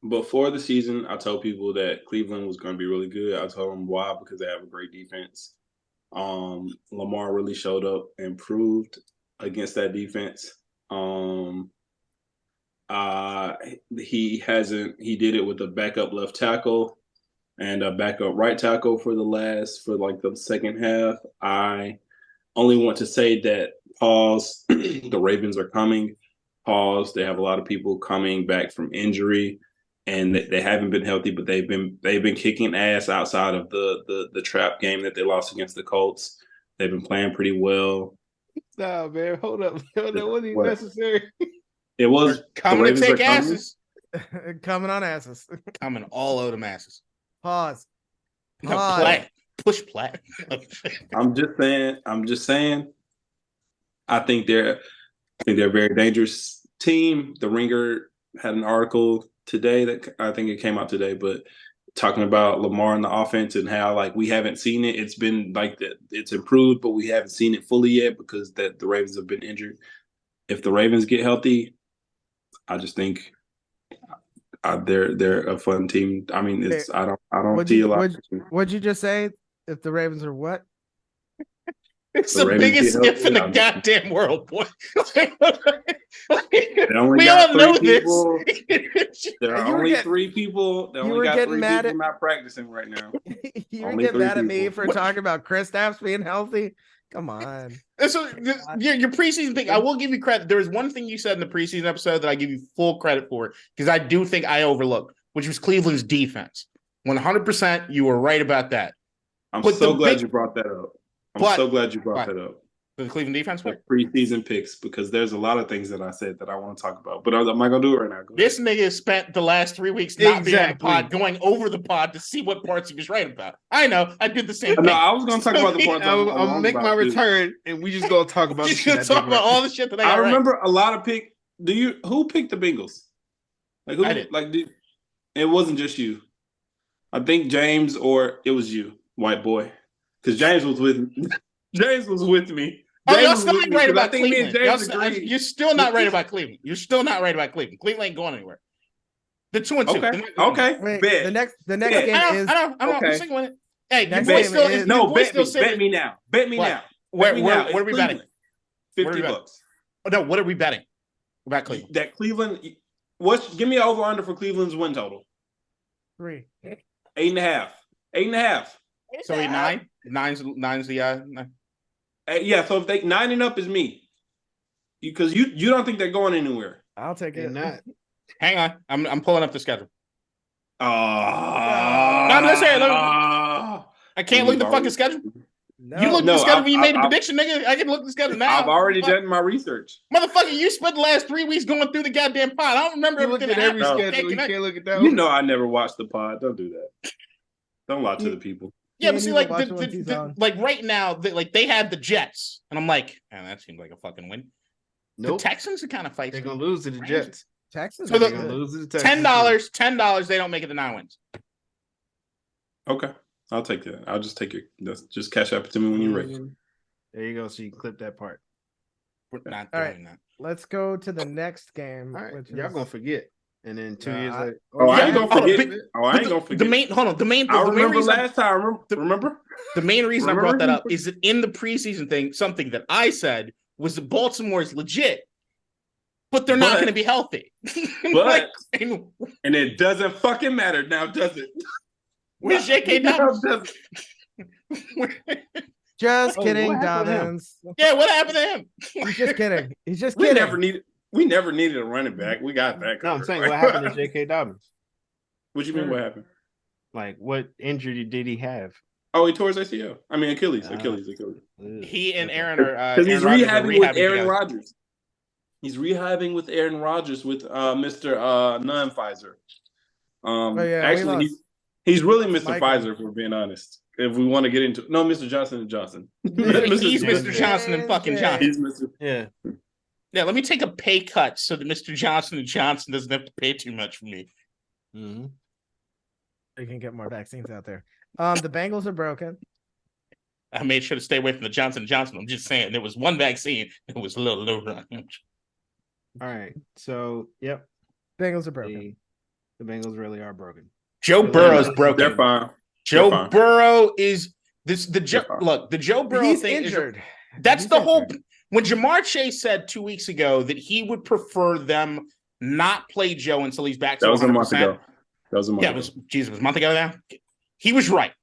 Before the season, I told people that Cleveland was going to be really good. I told them why, because they have a great defense. Lamar really showed up and proved against that defense. He did it with a backup left tackle and a backup right tackle for the second half. I only want to say that pause, the Ravens are coming. Pause, they have a lot of people coming back from injury. And they haven't been healthy, but they've been kicking ass outside of the trap game that they lost against the Colts. They've been playing pretty well. No, man, hold up. That wasn't necessary. It was coming to take asses. Coming on asses. Coming all over them asses. Pause. No, play. Push play. I'm just saying. I think they're a very dangerous team. The Ringer had an article today that I think it came out today, but talking about Lamar and the offense and how we haven't seen it. It's been it's improved, but we haven't seen it fully yet because the Ravens have been injured. If the Ravens get healthy, I just think they're a fun team. I mean, I don't see a lot. What'd you just say? If the Ravens are what? It's the biggest if in the goddamn world, boy. We all know this. There are only 3 people. They only got 3 people not practicing right now. You were getting mad at me for talking about Kristaps being healthy. Come on. So your preseason pick, I will give you credit. There was one thing you said in the preseason episode that I give you full credit for because I do think I overlooked, which was Cleveland's defense. 100%, you were right about that. I'm so glad you brought that up. I'm so glad you brought that up. The Cleveland defense pick? Preseason picks, because there's a lot of things that I said that I want to talk about. But I'm not going to do it right now. This nigga spent the last 3 weeks not being on the pod, going over the pod to see what parts he was right about. I know. I did the same thing. No, I was going to talk about the parts. I'll make my return, and we just going to talk about the shit. Talk about all the shit that I remember a lot of pick. Who picked the Bengals? Who I did. It wasn't just you. I think James, or it was you, white boy. Because James was with me. James was with me. Y'all still ain't right about Cleveland. You're still not right about Cleveland. You're still not right about Cleveland. Cleveland ain't going anywhere. The 2-2. Okay. Wait, the next game is. I don't. I'm sticking with it. Hey, bet me now. Bet me now. What are we betting? $50. No, what are we betting about Cleveland? That Cleveland. Give me an over under for Cleveland's win total. 3. 8.5. 8.5. So 9. Nine's the. Yeah, so if they 9 and up is me, because you don't think they're going anywhere. I'll take it. Not. Hang on, I'm pulling up the schedule. I'm just saying. I can't look at the fucking schedule. No. You looked at the schedule when you made the prediction, nigga. I can look at the schedule now. I've already done my research. Motherfucker, you spent the last 3 weeks going through the goddamn pod. I don't remember everything. Every schedule. You can't look at that. You know I never watched the pod. Don't do that. Don't lie to the people. Yeah, but see, like right now, they had the Jets, and I'm like, man, that seems like a fucking win. Nope. The Texans are kind of fighting. They're gonna lose to the Jets. Texans are gonna lose to the Texans. $10. They don't make it to 9 wins. Okay, I'll take that. I'll just take it. Just cash up to me when you're ready. There you go. So you can clip that part. We're not doing that. Let's go to the next game. All right, y'all gonna forget. And then 2 years later, I ain't gonna forget. I ain't gonna forget. The main. I remember last time. Remember? The main reason I brought that up is that in the preseason thing, something that I said was that Baltimore is legit, but they're not going to be healthy. But and it doesn't fucking matter now, does it? Where's J.K. Dobbins? Just kidding, Dobbins. Yeah, what happened to him? He's just kidding. He's just kidding. We never needed a running back. We got that. No, I'm saying what happened to J.K. Dobbins. What you mean? What happened? Like, what injury did he have? Oh, he tore his ACL. I mean, Achilles. Achilles. He and Okay. Aaron are Because he's Aaron Rodgers are rehabbing with Aaron together. Rodgers. He's rehabbing with Aaron Rodgers with Mr. Non-Pfizer. Actually, he's really Mr. Pfizer, if we're being honest. If we want to get into Mr. Johnson and Johnson. He's Mr. Johnson and fucking Johnson. He's Mr. Yeah, let me take a pay cut so that Mr. Johnson and Johnson doesn't have to pay too much for me. Mm-hmm. You can get more vaccines out there. The Bengals are broken. I made sure to stay away from the Johnson & Johnson. I'm just saying there was one vaccine. It was a little low run. All right. So, yep. Bengals are broken. The Bengals really are broken. Joe Burrow's broken. They're fine. Joe Burrow is this. The Joe Burrow He's thing injured. That's the whole. When Jamar Chase said 2 weeks ago that he would prefer them not play Joe until he's back to 100%. That was a month ago. It was a month ago now. He was right.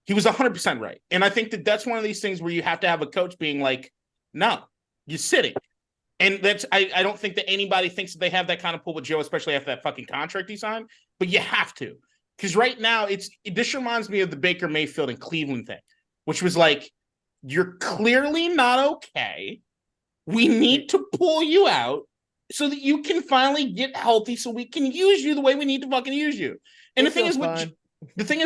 He was 100% right. And I think that that's one of these things where you have to have a coach being like, no, you're sitting. And that's I don't think that anybody thinks that they have that kind of pull with Joe, especially after that fucking contract he signed. But you have to. Because right now, this reminds me of the Baker Mayfield and Cleveland thing, which was like, you're clearly not okay. We need to pull you out so that you can finally get healthy so we can use you the way we need to fucking use you. And the thing is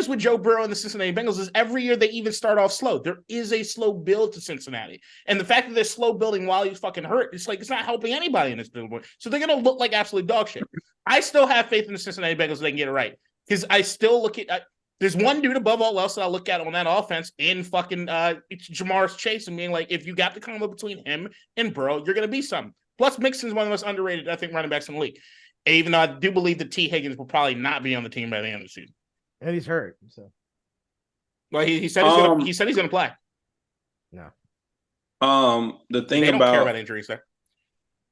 with Joe Burrow and the Cincinnati Bengals is every year they even start off slow. There is a slow build to Cincinnati. And the fact that they're slow building while he's fucking hurt, it's like it's not helping anybody in this build. So they're going to look like absolute dog shit. I still have faith in the Cincinnati Bengals that they can get it right. Because I still look at there's one dude above all else that I look at on that offense in fucking Jamar Chase and being like, if you got the combo between him and Burrow, you're going to be something. Plus, Mixon's one of the most underrated, I think, running backs in the league. Even though I do believe that T. Higgins will probably not be on the team by the end of the season. And he's hurt. So, well, he said he's going to play. No. The thing they don't care about injuries there.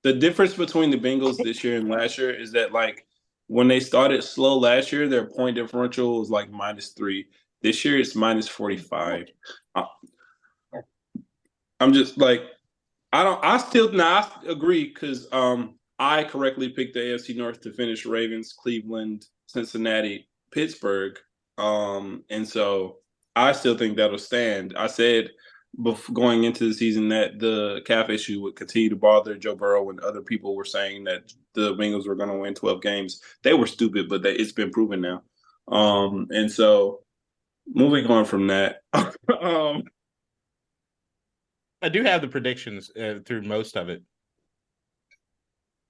The difference between the Bengals this year and last year is that like when they started slow last year, their point differential was like -3. This year it's -45. I'm just like I agree because I correctly picked the AFC North to finish Ravens, Cleveland, Cincinnati, Pittsburgh. And so I still think that'll stand. I said going into the season that the calf issue would continue to bother Joe Burrow when other people were saying that the Bengals were going to win 12 games. They were stupid, but it's been proven now. And so moving on from that, I do have the predictions through most of it.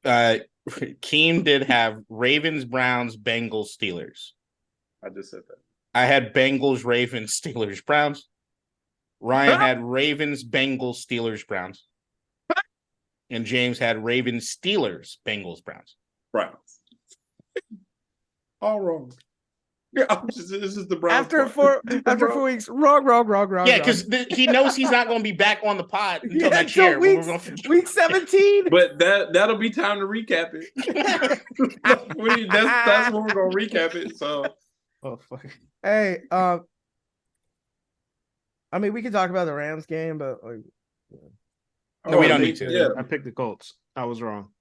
Keem did have Ravens, Browns, Bengals, Steelers. I just said that. I had Bengals, Ravens, Steelers, Browns. Ryan had Ravens, Bengals, Steelers, Browns. And James had Ravens, Steelers, Bengals, Browns. All wrong. Yeah, this is the Browns. After 4 weeks, wrong. Yeah, because he knows he's not going to be back on the pod until next year. Week 17. But that'll be time to recap it. that's when we're going to recap it. So, fuck. Hey, I mean, we can talk about the Rams game, but like, no, we don't need to. Yeah. I picked the Colts. I was wrong.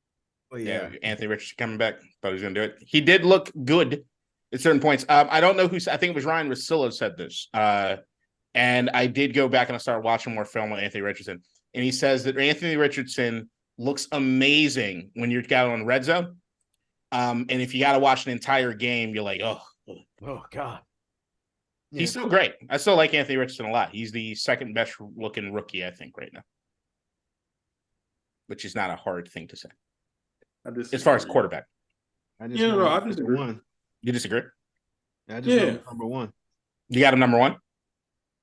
Well, yeah, Anthony Richardson coming back. Thought he was going to do it. He did look good at certain points. I don't know who. I think it was Ryan Russillo said this. And I did go back and I started watching more film on Anthony Richardson, and he says that Anthony Richardson looks amazing when you're got on red zone. And if you got to watch an entire game, you're like, oh God. Yeah. He's still great. I still like Anthony Richardson a lot. He's the second best looking rookie, I think, right now. Which is not a hard thing to say. As far as quarterback. I disagree. You disagree? I just went number one. You got him number one?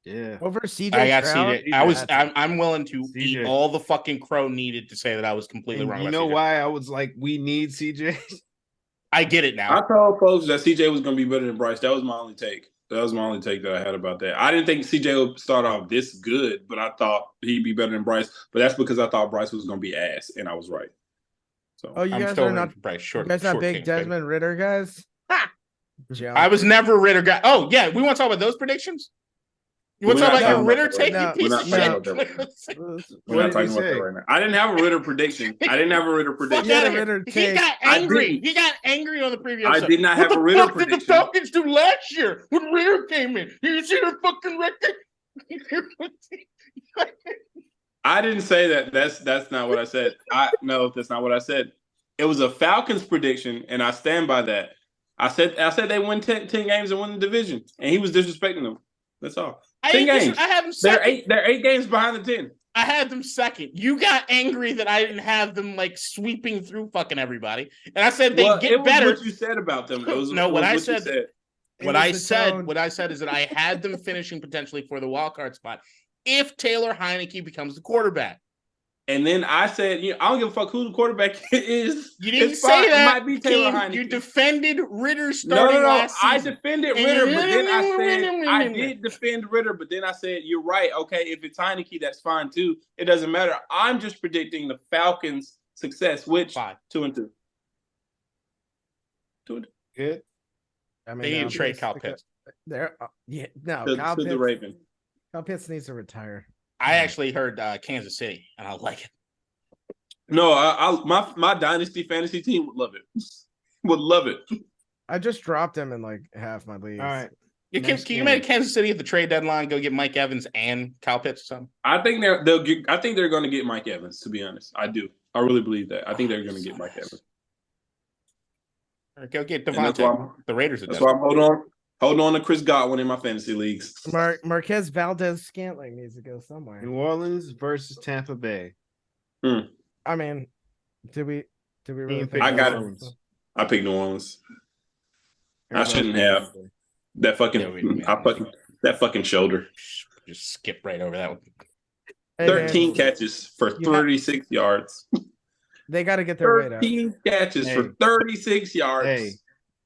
Yeah. Over CJ. I got CJ. I'm willing to eat all the fucking crow needed to say that I was completely wrong. You know why I was like, we need CJ? I get it now. I told folks that CJ was going to be better than Bryce. That was my only take. That was my only take that I had about that. I didn't think CJ would start off this good, but I thought he'd be better than Bryce. But that's because I thought Bryce was going to be ass, and I was right. So you guys are not Bryce. Short, you guys not big Kings, Desmond baby. Ritter guys? I was never a Ritter guy. Oh yeah, we want to talk about those predictions. You want to talk about your talking Ritter about that take, right you now. piece We're of not talking shit? about that. We're What not did talking he about say? that right now. I didn't have a Ritter prediction. I didn't have a Ritter Fuck prediction. Yeah, out the of here. Ritter He take. got I angry. didn't. He got angry on the previous I episode. did not have a What Ritter the fuck did the prediction. Falcons do last year when Ritter came in? Did you see their fucking record? I didn't say that. That's not what I said. No, that's not what I said. It was a Falcons prediction, and I stand by that. I said they win 10 games and win the division, and he was disrespecting them. That's all. 10 games. I had them They're second. they're 8 games behind the 10. I had them second. You got angry that I didn't have them like sweeping through fucking everybody, and I said they get better. What you said about them. It was what I you said. said. What I said is that I had them finishing potentially for the wild card spot if Taylor Heineke becomes the quarterback. And then I said, I don't give a fuck who the quarterback is. You didn't It's say fine. that. It might be Taylor Keem, Heineke. you defended Ritter starting No. last season. I defended Ritter, but then I said I did defend Ritter, but then I said you're right. Okay, if it's Heineke, that's fine too. It doesn't matter. I'm just predicting the Falcons' success, which 2-2. 2-2. Good. I mean, They need to trade Kyle Pitts. Kyle To the Ravens. Kyle Pitts needs to retire. I actually heard Kansas City, and I like it. No, my dynasty fantasy team would love it. Would love it. I just dropped him in like half my leagues. All right. Can you make Kansas City at the trade deadline go get Mike Evans and Kyle Pitts or something? I think they're going to get Mike Evans. To be honest, I do. I really believe that. I think they're going to get Mike Evans. Or go get Devontae. The Raiders are That's why I'm holding on to Chris Godwin in my fantasy leagues. Marquez Valdez-Scantling needs to go somewhere. New Orleans versus Tampa Bay. I mean, did we really think I got it. Orleans. I picked New Orleans. I Everybody shouldn't have. That fucking shoulder. Just skip right over that one. 13 catches for 36 yards. They got to get their weight up. 13 catches for 36 yards. Hey,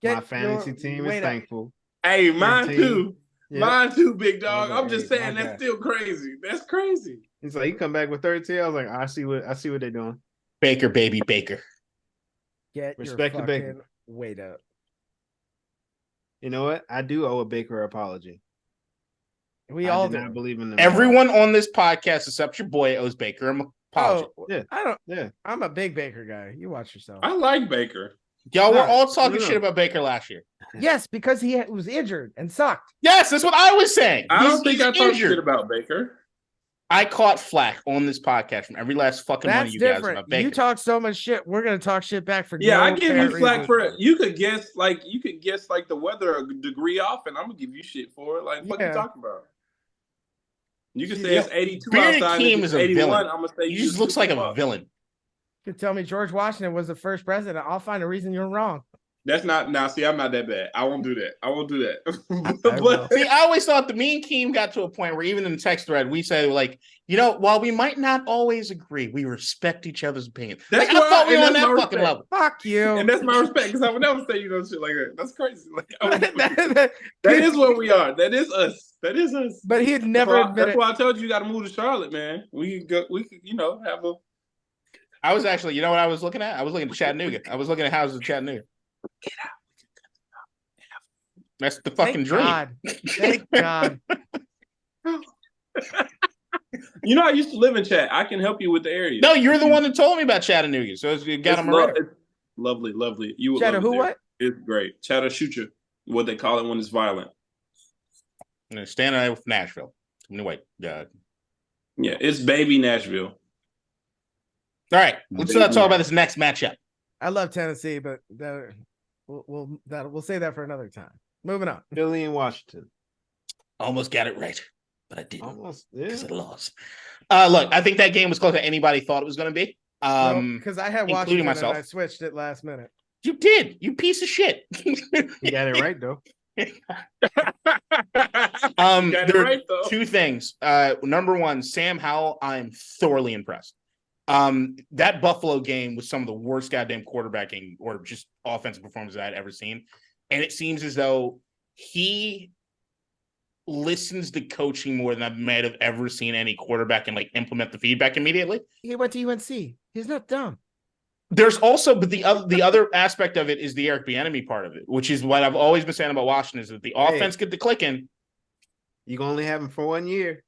Get my fantasy your team is weight up. thankful. Hey, mine 13. too. Yep. Mine too, big dog. I'm just Hey, saying my that's guy. still crazy. That's crazy. He's like, he come back with 13. I was like, I see what they're doing. Baker, baby, Baker. Get Respect your the Baker. fucking weight up. You know what? I do owe a Baker apology. We I all did do. not believe in them. Everyone on this podcast except your boy owes Baker an apology. Yeah. I don't. Yeah. I'm a big Baker guy. You watch yourself. I like Baker. Y'all were No, all talking no. shit about Baker last year. Yes, because he was injured and sucked. Yes, that's what I was saying. I don't think He's I talked injured. shit about Baker. I caught flack on this podcast from every last fucking one That's of you guys different. about Baker. You talk so much shit. We're gonna talk shit back for Yeah, no I give you apparent flack reason. for it. You could guess like the weather a degree off, and I'm gonna give you shit for it. Like, what you Yeah. talking about? You can say Yeah. it's 82 Bearded outside. Keem and is it's a 81. villain. I'm gonna say He just looks like a villain. You could tell me George Washington was the first president. I'll find a reason you're wrong. That's not now. See, I'm not that bad. I won't do that. I won't do that. I will. See, I always thought that me and Keem got to a point where even in the text thread, we said, like, while we might not always agree, we respect each other's opinions. That's Like, I why- thought we and were on that's that my fucking respect. level. Fuck you. And that's my respect because I would never say shit like that. That's crazy. Like, That that is what we are. That is us. That is us. But he'd never That's admit it. why I told you got to move to Charlotte, man. We could go. We could, have a. I was actually, you know what I was looking at? I was looking at Chattanooga. I was looking at houses in Chattanooga. Get out. That's the fucking Thank dream. God. Thank God. I used to live in Chat. I can help you with the area. No, you're the one that told me about Chattanooga. So you got It's on my radar. it's lovely, lovely. You would Chatter, love it who there. what? It's great. Chattahoochee, what they call it when it's violent. Standing there with Nashville. Anyway, Yeah, it's baby Nashville. all right, let's talk about this next matchup. I love Tennessee, but we'll say that for another time. Moving on. Philly and Washington. Almost got it right, but I didn't Almost. Yeah. because I lost. Look, I think that game was closer than anybody thought it was going to be. Because I had including Washington myself. and I switched it last minute. You did, you piece of shit. You got it right though. You got it There are right, though. two things. Number one, Sam Howell, I'm thoroughly impressed. That Buffalo game was some of the worst goddamn quarterbacking or just offensive performances I'd ever seen. And it seems as though he listens to coaching more than I might have ever seen any quarterback and like implement the feedback immediately. He went to UNC. He's not dumb. There's also, but the other aspect of it is the Eric Bieniemy part of it, which is what I've always been saying about Washington is that the offense get the clicking. You can only have him for 1 year.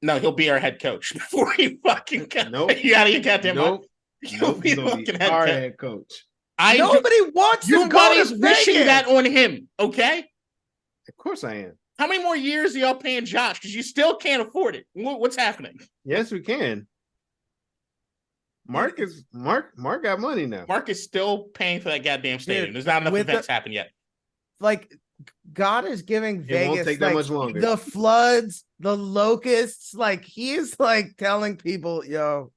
No, he'll be our head coach before he fucking Nope. You out of your goddamn mind. Nope. He's gonna be our head coach. Nobody wants to go Nobody's to wishing Vegas. that on him. Okay. Of course I am. How many more years are y'all paying Josh? Because you still can't afford it. What's happening? Yes, we can. Mark got money now. Mark is still paying for that goddamn stadium. There's not enough events happened yet. Like, God is giving Vegas won't take that much longer. The floods, the locusts. Like, he is like telling people, "Yo,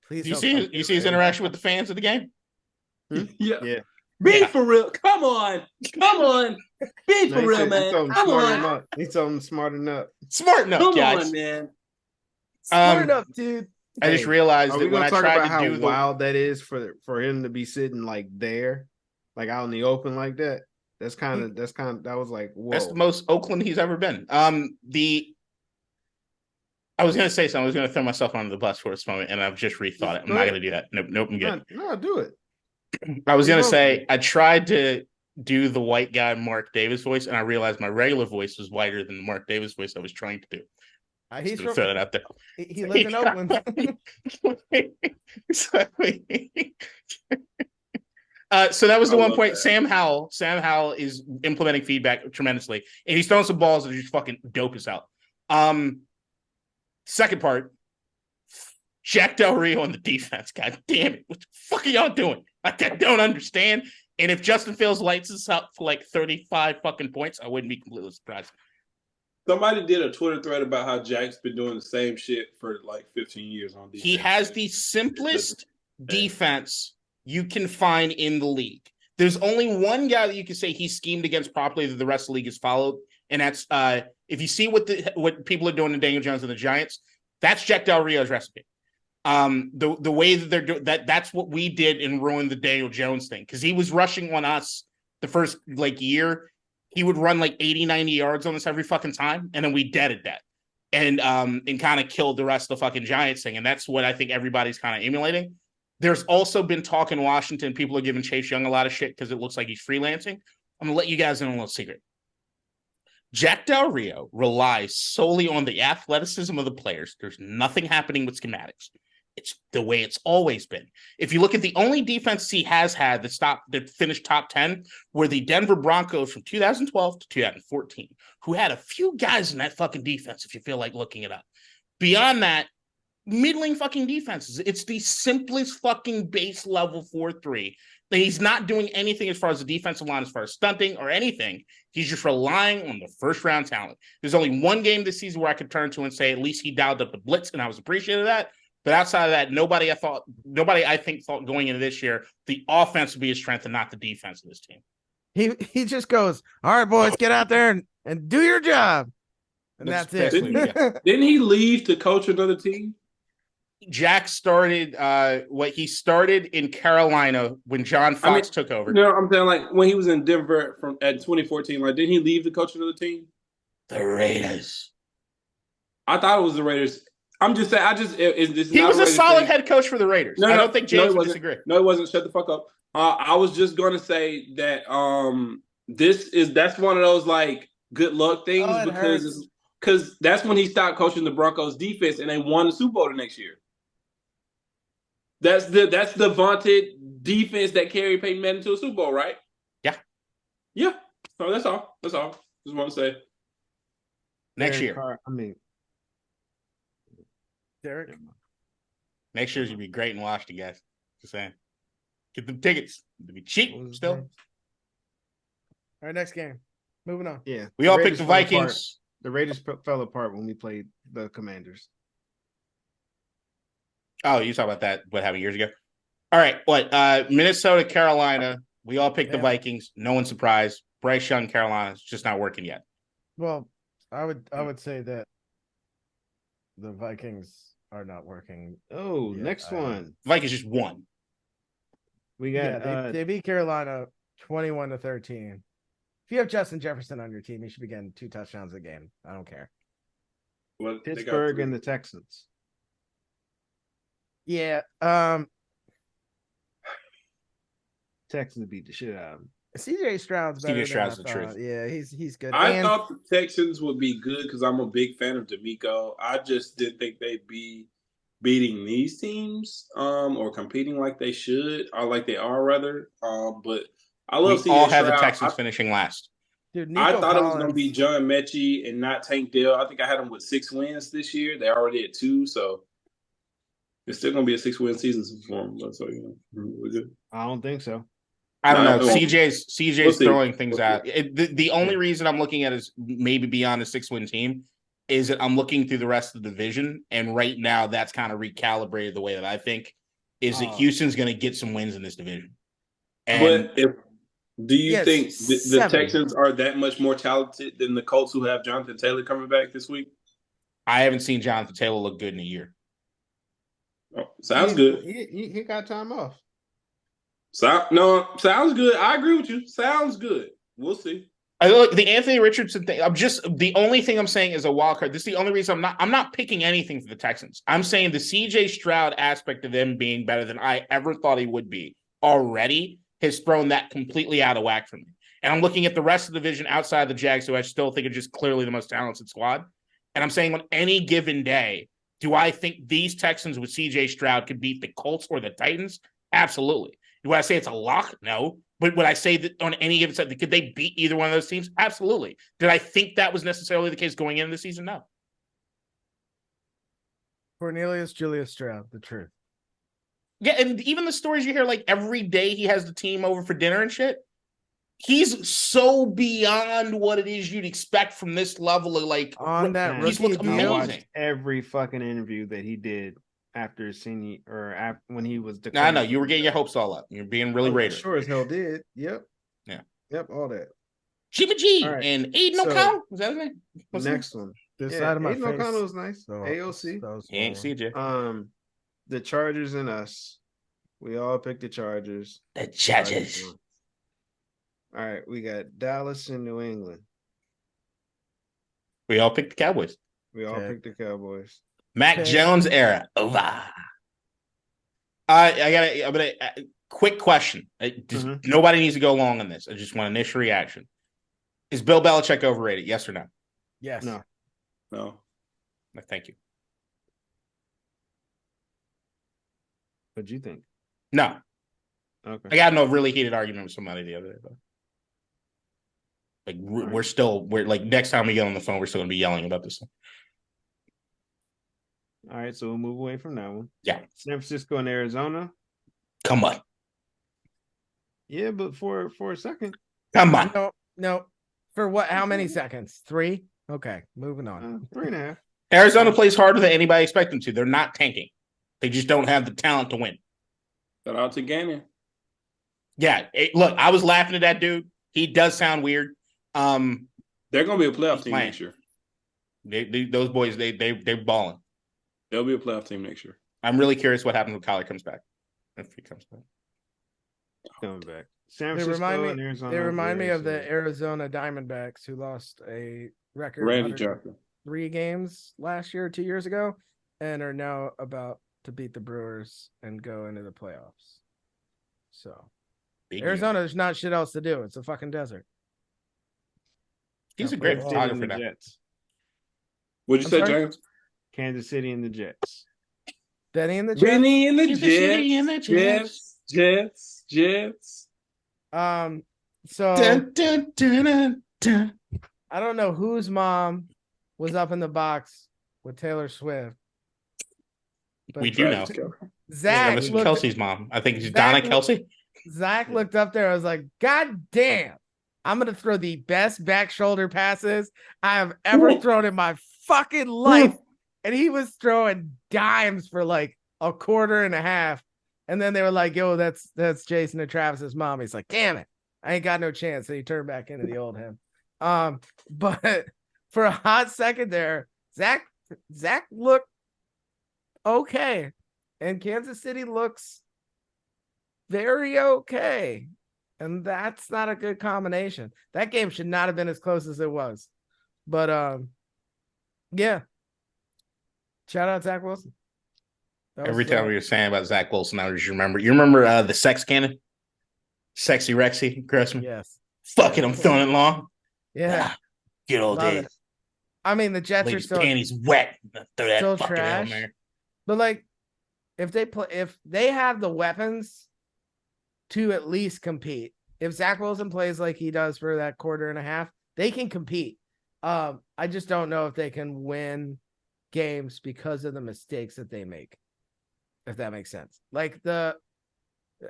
please." You see his interaction with the fans of the game? Yeah. Be for real. Come on. Be for real, man. Come on. He told him smarten up. Smart enough, Come guys. on, man. Smart enough, dude. I just realized Are that we when gonna I talk tried about to how do wild that is for him to be sitting like there, like out in the open like that? That was like, whoa. That's the most Oakland he's ever been. I was gonna say something. I was gonna throw myself under the bus for this moment, and I've just rethought it. I'm not gonna do that. Nope, I'm good. No, do it. I was gonna say I tried to do the white guy Mark Davis voice, and I realized my regular voice was whiter than the Mark Davis voice I was trying to do. He's throw that out there. He lives in Oakland. So that was the one point. That. Sam Howell is implementing feedback tremendously, and he's throwing some balls that are just fucking dope as hell. Second part, Jack Del Rio on the defense. God damn it. What the fuck are y'all doing? I don't understand. And if Justin Fields lights us up for like 35 fucking points, I wouldn't be completely surprised. Somebody did a Twitter thread about how Jack's been doing the same shit for like 15 years on defense. He has the simplest defense you can find in the league. There's only one guy that you can say he schemed against properly that the rest of the league has followed, and that's if you see what people are doing to Daniel Jones and the Giants, that's Jack Del Rio's recipe. The way that they're doing that's what we did and ruined the Daniel Jones thing, because he was rushing on us the first like year. He would run like 80, 90 yards on us every fucking time, and then we deaded that and kind of killed the rest of the fucking Giants thing. And that's what I think everybody's kind of emulating. There's also been talk in Washington. People are giving Chase Young a lot of shit because it looks like he's freelancing. I'm going to let you guys in a little secret. Jack Del Rio relies solely on the athleticism of the players. There's nothing happening with schematics. It's the way it's always been. If you look at the only defense he has had that finished top 10 were the Denver Broncos from 2012 to 2014, who had a few guys in that fucking defense, if you feel like looking it up. Beyond that, middling fucking defenses. It's the simplest fucking base level 4-3. He's not doing anything as far as the defensive line, as far as stunting or anything. He's just relying on the first round talent. There's only one game this season where I could turn to and say at least he dialed up the blitz, and I was appreciative of that. But outside of that, nobody I think thought going into this year the offense would be his strength and not the defense of this team. He just goes, all right, boys, get out there and do your job. And that's it. Didn't he leave to coach another team? Jack started he started in Carolina when John Fox took over. No, I'm saying like when he was in Denver at 2014, like didn't he leave to coach another team? The Raiders. I thought it was the Raiders. I'm just saying. He was a solid head coach for the Raiders. I don't think James would disagree. No, it wasn't. Shut the fuck up. I was just going to say that that's one of those like good luck things because that's when he stopped coaching the Broncos defense and they won the Super Bowl the next year. That's the vaunted defense that carried Peyton Manning to a Super Bowl, right? Yeah. Yeah. So that's all. Just want to say. Next year. Derek. Next year's gonna be great in Washington, guys. Just saying. Get them tickets. It'll be cheap still. All right, next game. Moving on. Yeah. We all picked the Vikings. The Raiders fell apart when we played the Commanders. Oh, you talk about that, what happened years ago? All right, Minnesota, Carolina. We all picked the Vikings. No one's surprised. Bryce Young, Carolina. It's just not working yet. Well, I would say that the Vikings are not working. Oh, next one. Vikings just won. We got they beat Carolina 21-13. If you have Justin Jefferson on your team, you should be getting 2 touchdowns a game. I don't care. Well, Pittsburgh and the Texans. Yeah. Texans beat the shit out of them. CJ Stroud's better CJ Stroud's than the I thought. truth. Yeah, he's good. I And thought the Texans would be good because I'm a big fan of D'Amico. I just didn't think they'd be beating these teams, or competing like they should, or like they are rather. But I We love CJ all had the Stroud. Texans finishing last. dude, I Nico thought it was going to Collins. be John Mechie and not Tank Dell. I think I had them with 6 wins this year. They're already at 2, so it's still going to be a 6-win season for them. But so we're good. I don't think so. I don't No, know. well, CJ's we'll see. throwing things We'll out. The only reason I'm looking at is maybe beyond a 6-win team is that I'm looking through the rest of the division, and right now that's kind of recalibrated the way that I think is that Houston's going to get some wins in this division. And do you think the 7. Texans are that much more talented than the Colts, who have Jonathan Taylor coming back this week? I haven't seen Jonathan Taylor look good in a year. Oh, sounds good. He got time off. Sounds good. I agree with you. Sounds good. We'll see. I look the Anthony Richardson thing. The only thing I'm saying is a wild card. This is the only reason I'm not picking anything for the Texans. I'm saying the CJ Stroud aspect of them being better than I ever thought he would be already has thrown that completely out of whack for me. And I'm looking at the rest of the division outside the Jags, who I still think are just clearly the most talented squad. And I'm saying on any given day, do I think these Texans with CJ Stroud could beat the Colts or the Titans? Absolutely. Do I say it's a lock? No. But would I say that on any given side, could they beat either one of those teams? Absolutely. Did I think that was necessarily the case going into the season? No. Cornelius Julius Stroud, the truth. Yeah, and even the stories you hear, like every day he has the team over for dinner and shit. He's so beyond what it is you'd expect from this level of like on that he's rookie looked deal. I amazing. watched every fucking interview that he did after senior or when he was. I know you were getting your hopes all up. You're being really Raider. Sure as hell did. Yep. Yeah. Yep. All that. Chiba G All right. and Aiden So, O'Connell. Was that his name? Next one. This Yeah, side of my Aiden face. O'Connell was nice. So, AOC. that was He ain't swollen. CJ. The Chargers and us. We all picked the Chargers. The Chargers. All right, we got Dallas and New England. We all picked the Cowboys. We all Okay. picked the Cowboys. Mac Okay. Jones era over. I'm gonna quick question. Nobody needs to go long on this. I just want initial reaction. Is Bill Belichick overrated? Yes or no? Yes. No. No. Thank you. What'd you think? No. Okay. I got in a really heated argument with somebody the other day. Though. Like we're like next time we get on the phone, we're still gonna be yelling about this. All right, so we'll move away from that one. Yeah. San Francisco and Arizona. Come on. Yeah, but for a second. Come on. No. For what? How many seconds? 3? Okay, moving on. 3.5. Arizona plays harder than anybody expected them to. They're not tanking. They just don't have the talent to win. Shout out to Gannon. Yeah. Look, I was laughing at that dude. He does sound weird. They're gonna be a playoff team playing. next year. Those boys, they're balling. They'll be a playoff team next year. I'm really curious what happens when Kyler comes back. If he comes back. Coming back. San They Francisco and Arizona. They remind me of the Arizona. Arizona Diamondbacks who lost a record Randy 103 Johnson. games last year, 2 years ago, and are now about to beat the Brewers and go into the playoffs. So Big Arizona, there's not shit else to do. It's a fucking desert. He's a Yeah, great Kansas City and photographer the now. Jets. What'd you I'm say, sorry? James? Kansas City and the Jets. Benny and the Jets. Benny and the Kansas City and the Jets. So Dun, dun, dun, dun, dun. I don't know whose mom was up in the box with Taylor Swift. But We do know. Travis Kelce. Zach Travis looked, Kelsey's mom. I think it's Zach Donna looked- Kelsey. Zach looked up there. I was like, God damn, I'm going to throw the best back shoulder passes I have ever thrown in my fucking life. And he was throwing dimes for like a quarter and a half. And then they were like, yo, that's Jason and Travis's mom. He's like, damn it, I ain't got no chance. So he turned back into the old him. But for a hot second there, Zach looked okay. And Kansas City looks very okay. And that's not a good combination. That game should not have been as close as it was. But yeah. Shout out Zach Wilson. That Every was, time we were saying about Zach Wilson, I just remember. You remember the sex cannon? Sexy Rexy, Grossman. Yes. Fuck it, I'm throwing it long. Yeah. Good old Love days. it. I mean, the Jets are Ladies' still panties wet. Throw that still fucking Hail trash. Mary. But like, if they have the weapons to at least compete, if Zach Wilson plays like he does for that quarter and a half, they can compete. I just don't know if they can win games because of the mistakes that they make. If that makes sense. Like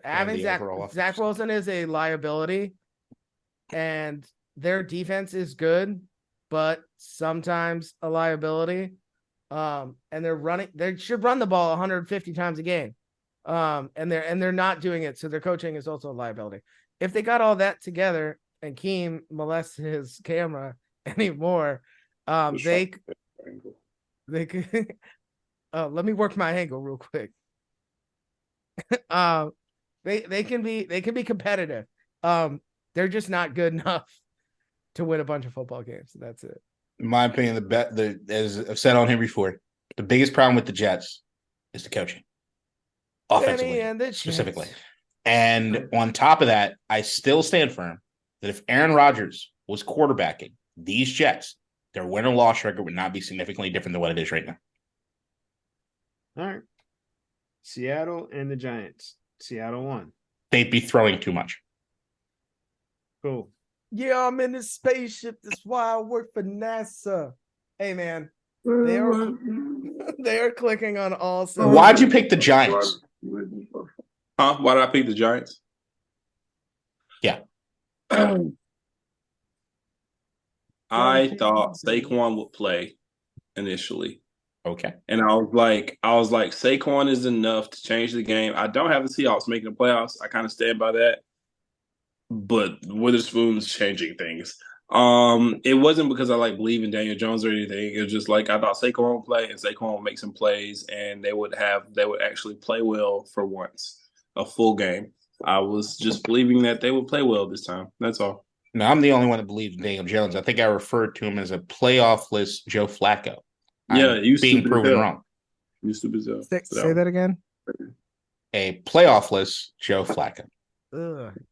having Zach Wilson is a liability, and their defense is good, but sometimes a liability. And they should run the ball 150 times a game. And they're not doing it. So their coaching is also a liability. If they got all that together and Keem molests his camera anymore, they could let me work my angle real quick. They can be competitive. They're just not good enough to win a bunch of football games. That's it. In my opinion, as I've said on here before, the biggest problem with the Jets is the coaching, offensively, specifically. And on top of that, I still stand firm that if Aaron Rodgers was quarterbacking these Jets, their win or loss record would not be significantly different than what it is right now. All right. Seattle and the Giants. Seattle won. They'd be throwing too much. Cool. Yeah, I'm in this spaceship. That's why I work for NASA. Hey, man. They are clicking on all sides. Why'd you pick the Giants? Huh? Why did I pick the Giants? Yeah. I thought Saquon would play initially. Okay. And I was like, Saquon is enough to change the game. I don't have the Seahawks making the playoffs. I kind of stand by that. But Witherspoon's changing things. It wasn't because I believe in Daniel Jones or anything. It was just I thought Saquon would play and Saquon would make some plays and they would actually play well for once. A full game. I was just believing that they would play well this time. That's all. No, I'm the only one that believes in Daniel Jones. I think I referred to him as a playoff-less Joe Flacco. Yeah, you being proven wrong. You stupid Joe. Say that again. A playoff-less Joe Flacco.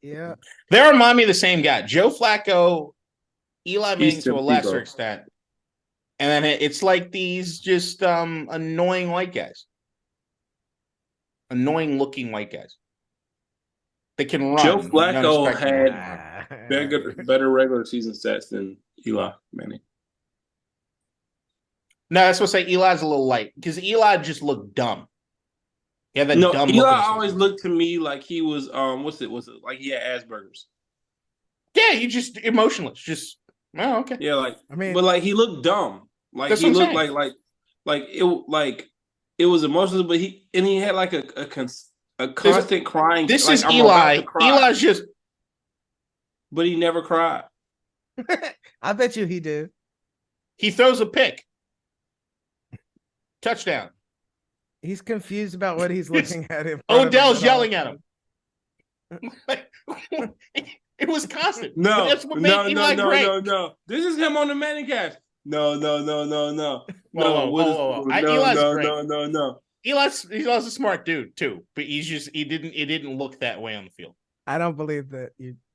Yeah. They remind me of the same guy. Joe Flacco, Eli Manning to a lesser extent. And then it's like these just annoying white guys. Annoying looking white guys. They can run. Joe Flacco had better regular season stats than Eli Manning. No, that's what I say. Eli's a little light because Eli just looked dumb. Yeah, that dumb. Eli always looked to me like he was Was it like he had Asperger's? Yeah, you just emotionless. Just okay. Yeah, but he looked dumb. That's he looked it was emotional, but he had a constant crying. This is Eli. Eli's just, but he never cried. I bet you he did. He throws a pick. Touchdown. He's confused about what he's looking at him. Odell's yelling at him. It was constant. No, that's what made Eli great. No. This is him on the Manning cast. No. Eli's great. No. Eli's a smart dude too, but he didn't look that way on the field. I don't believe that.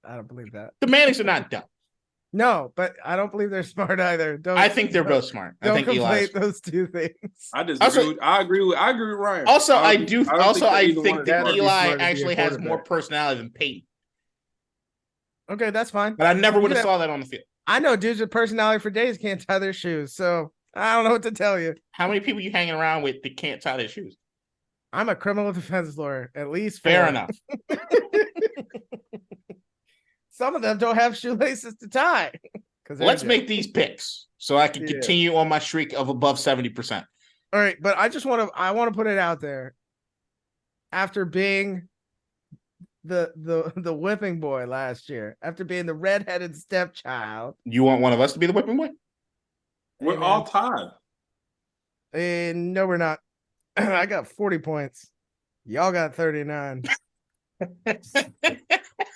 I don't believe that. The Mannings are not dumb. No, but I don't believe they're smart either. I think they're both smart. I think conflate those two things. I disagree. I agree with Ryan. Also, I think that Eli actually has more personality than Peyton. Okay, that's fine. But I never would have saw that on the field. I know dudes with personality for days can't tie their shoes, so I don't know what to tell you. How many people you hanging around with that can't tie their shoes? I'm a criminal defense lawyer, at least 4. Fair enough. Some of them don't have shoelaces to tie. Let's make these picks so I can continue on my streak of above 70%. All right, but I want to put it out there. After being the whipping boy last year, after being the redheaded stepchild. You want one of us to be the whipping boy? We're all tied. No, we're not. I got 40 points. Y'all got 39.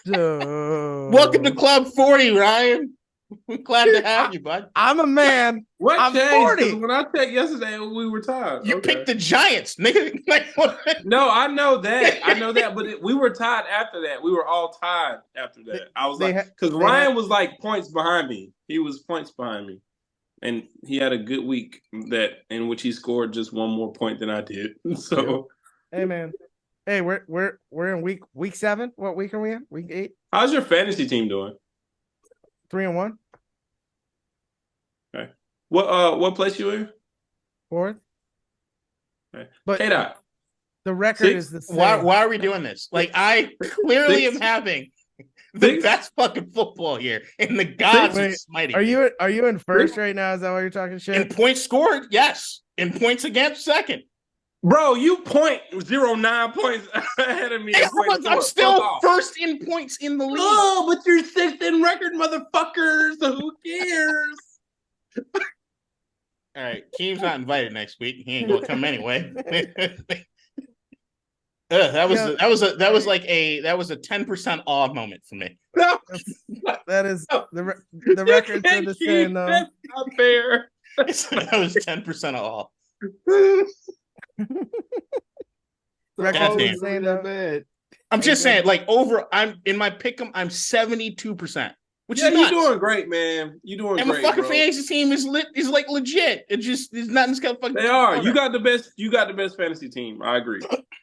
So... Welcome to Club 40, Ryan. We're glad to have you, bud. I'm a man. What I'm changed? 40. 'Cause when I checked yesterday, we were tied. You Okay. picked the Giants, nigga. Like, what? No, I know that, but we were tied after that. We were all tied after that. I was because Ryan was like points behind me. He was points behind me, and he had a good week in which he scored just one more point than I did. So, hey man, hey, we're in week 7. What week are we in? Week 8. how's your fantasy team doing? 3-1. Okay. What place you in? 4th. Okay. But KDot. the record 6? is the same. Why are we doing this? Like, I clearly 6? am having the 6? best fucking football here, and the gods are Wait, smiting. Are me. you in first right now? Is that why you're talking shit? In points scored? Yes. In points against, second. Bro, you 0.09 points ahead of me. I'm still first in points in the league. Oh, but you're 6th in record, motherfuckers. So who cares? All right, Keem's not invited next week. He ain't gonna come anyway. That was a 10% awe moment for me. No, That is the records are the same though. That's not fair. That was 10% awe. Records are the damn. same though. I'm just saying, like I'm in my pick'em, I'm 72%, which Yeah, is you're nuts. doing great, man. You're doing And great. my fucking bro. fantasy team is like legit. It just there's nothing's got fucking. They are. You got the best. You got the best fantasy team. I agree.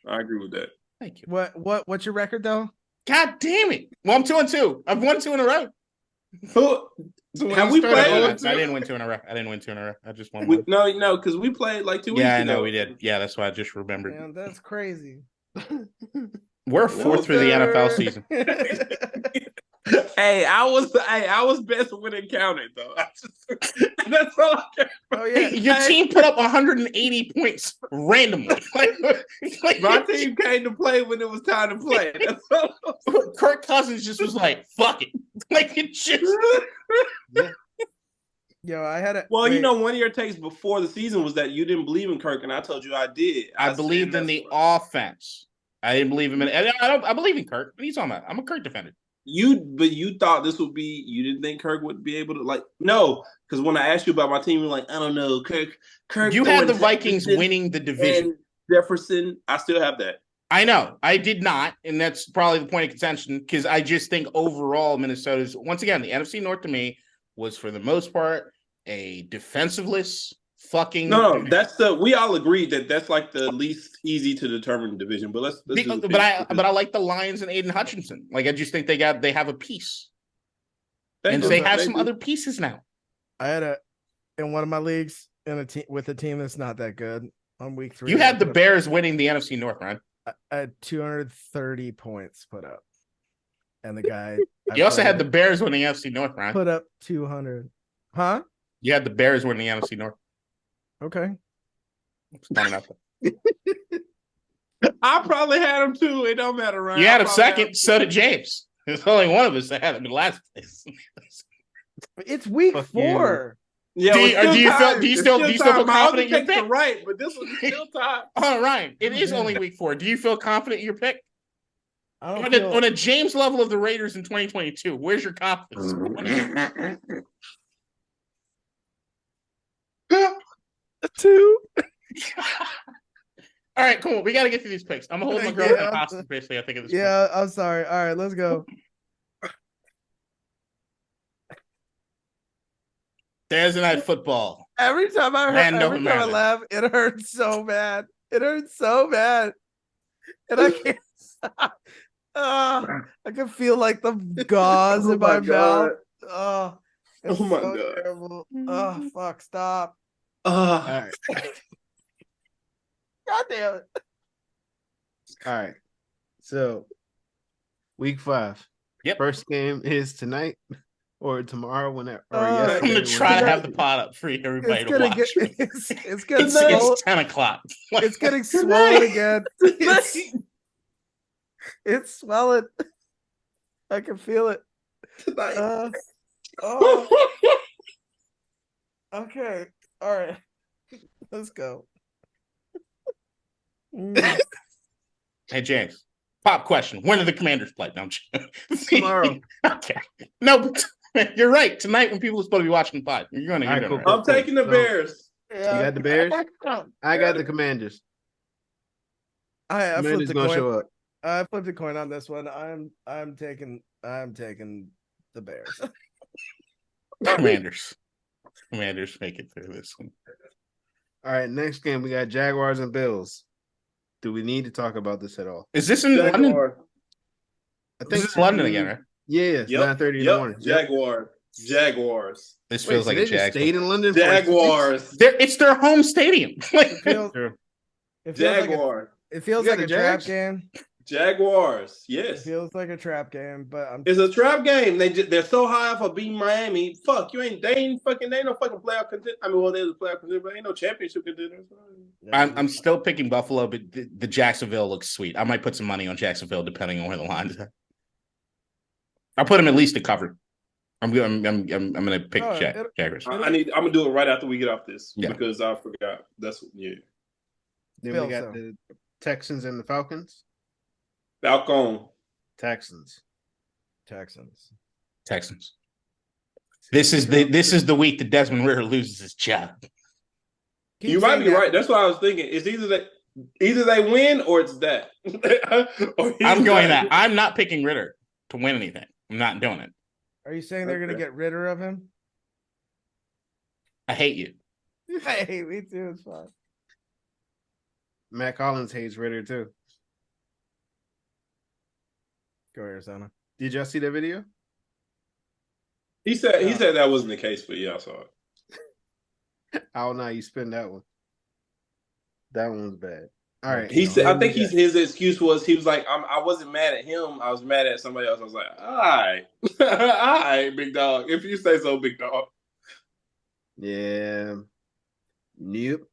I agree with that. Thank you. What's your record though? God damn it! Well, I'm 2-2. I've won 2 in a row. Who? So Have we played? I didn't win 2 in a row. I just won one. No, because we played like 2 weeks ago. Yeah, I know we did. Yeah, that's why I just remembered. Man, that's crazy. We're 4th through the NFL season. Hey, I was best when it counted though. That's all I care about. Oh yeah, Hey, your team put up 180 points randomly. My team came to play when it was time to play. That's all. Kirk Cousins just was like, "Fuck it," like it just. Yo, I had it. Well, you know, one of your takes before the season was that you didn't believe in Kirk, and I told you I did. I believed in the offense. I didn't believe him in. I believe in Kirk. What are you talking about? I'm a Kirk defender. But you thought this would be. You didn't think Kirk would be able to no, because when I asked you about my team, you're like, I don't know, Kirk. You had the Vikings winning the division. And Jefferson, I still have that. I know. I did not, and that's probably the point of contention because I just think overall Minnesota's once again the NFC North to me was for the most part a defensiveless fucking. No, we all agreed that's like the least easy to determine division. But but I like the Lions and Aiden Hutchinson. Like I just think they have a piece, and they have some other pieces now. I had in one of my leagues with a team that's not that good on week 3. You had the Bears winning the NFC North, right? I had 230 points put up, and the guy. You also had the Bears winning the NFC North, right? Put up 200. Huh? You had the Bears winning the NFC North. Okay. I probably had him too. It don't matter, right? You had him second. So did James. There's only one of us that had him in last place. It's week 4. Yeah. Do you still feel confident in your pick? Right, but this was still time. All right. It is only week 4. Do you feel confident in your pick? On a James level of the Raiders in 2022, where's your confidence? 2. All right, cool. We got to get through these picks. I'm going to hold my girlfriend hostage, basically, I think, at this point. Yeah, I'm sorry. All right, let's go. Thursday night football. Every time I laugh, it hurts so bad. It hurts so bad. And I can't stop. I can feel like the gauze in my mouth. Oh my God. Terrible. Oh, fuck, stop. All right. God damn it. All right. So, week 5. Yep. First game is tonight or tomorrow, whenever. I'm going to try to have the pot up for everybody to watch. It's 10 o'clock. It's getting swollen again. It's swelling. I can feel it. Okay. All right. Let's go. Hey, James. Pop question. When do the Commanders play? Don't you? Tomorrow. Okay. No, You're right. Tonight, when people are supposed to be watching the pod, you're going to All right, hear cool, it. cool. I'm taking the So- Bears. You got the Bears? I got the Commanders. I flipped Commanders the gonna coin. show up. I flipped a coin on this one. I'm taking the Bears. Commanders make it through this one. All right, next game we got Jaguars and Bills. Do we need to talk about this at all? Is this in London? Jaguar. I This is London again, right? Yeah, it's 9:30 in the morning. Jaguars. This Wait, feels so like they a just Jag. stayed in London. For like 2 weeks? Jaguars. It's their home stadium. Like, It feels like Jaguar. it feels You like got a the trap Jags? game. Jaguars. It Yes. feels like a trap game, but I'm It's a trap game. They're so high for beating Miami. Fuck, they ain't no fucking playoff contender. I mean, well, there's a playoff contender, but ain't no championship contender. I'm still picking Buffalo, but the Jacksonville looks sweet. I might put some money on Jacksonville depending on where the line's at. I'll put them at least to cover. I'm gonna pick Jaguars. I'm gonna do it right after we get off this because I forgot. Then Bills, we got the Texans and the Falcons. Falcon. Texans. This is the week that Desmond Ridder loses his job. You might be right. That's what I was thinking. It's either they win or it's that. I'm going that. I'm not picking Ridder to win anything. I'm not doing it. Are you saying they're going to get rid of him? I hate you. Hey, me too. It's fine. Matt Collins hates Ritter too. Go Arizona. Did y'all see that video? He said that wasn't the case, but yeah, I saw it. Oh no, you spin that one. That one's bad. All right. He said, I think his excuse was he was like, I wasn't mad at him. I was mad at somebody else. I was like, all right, all right, big dog. If you say so, big dog. Yeah. Nope.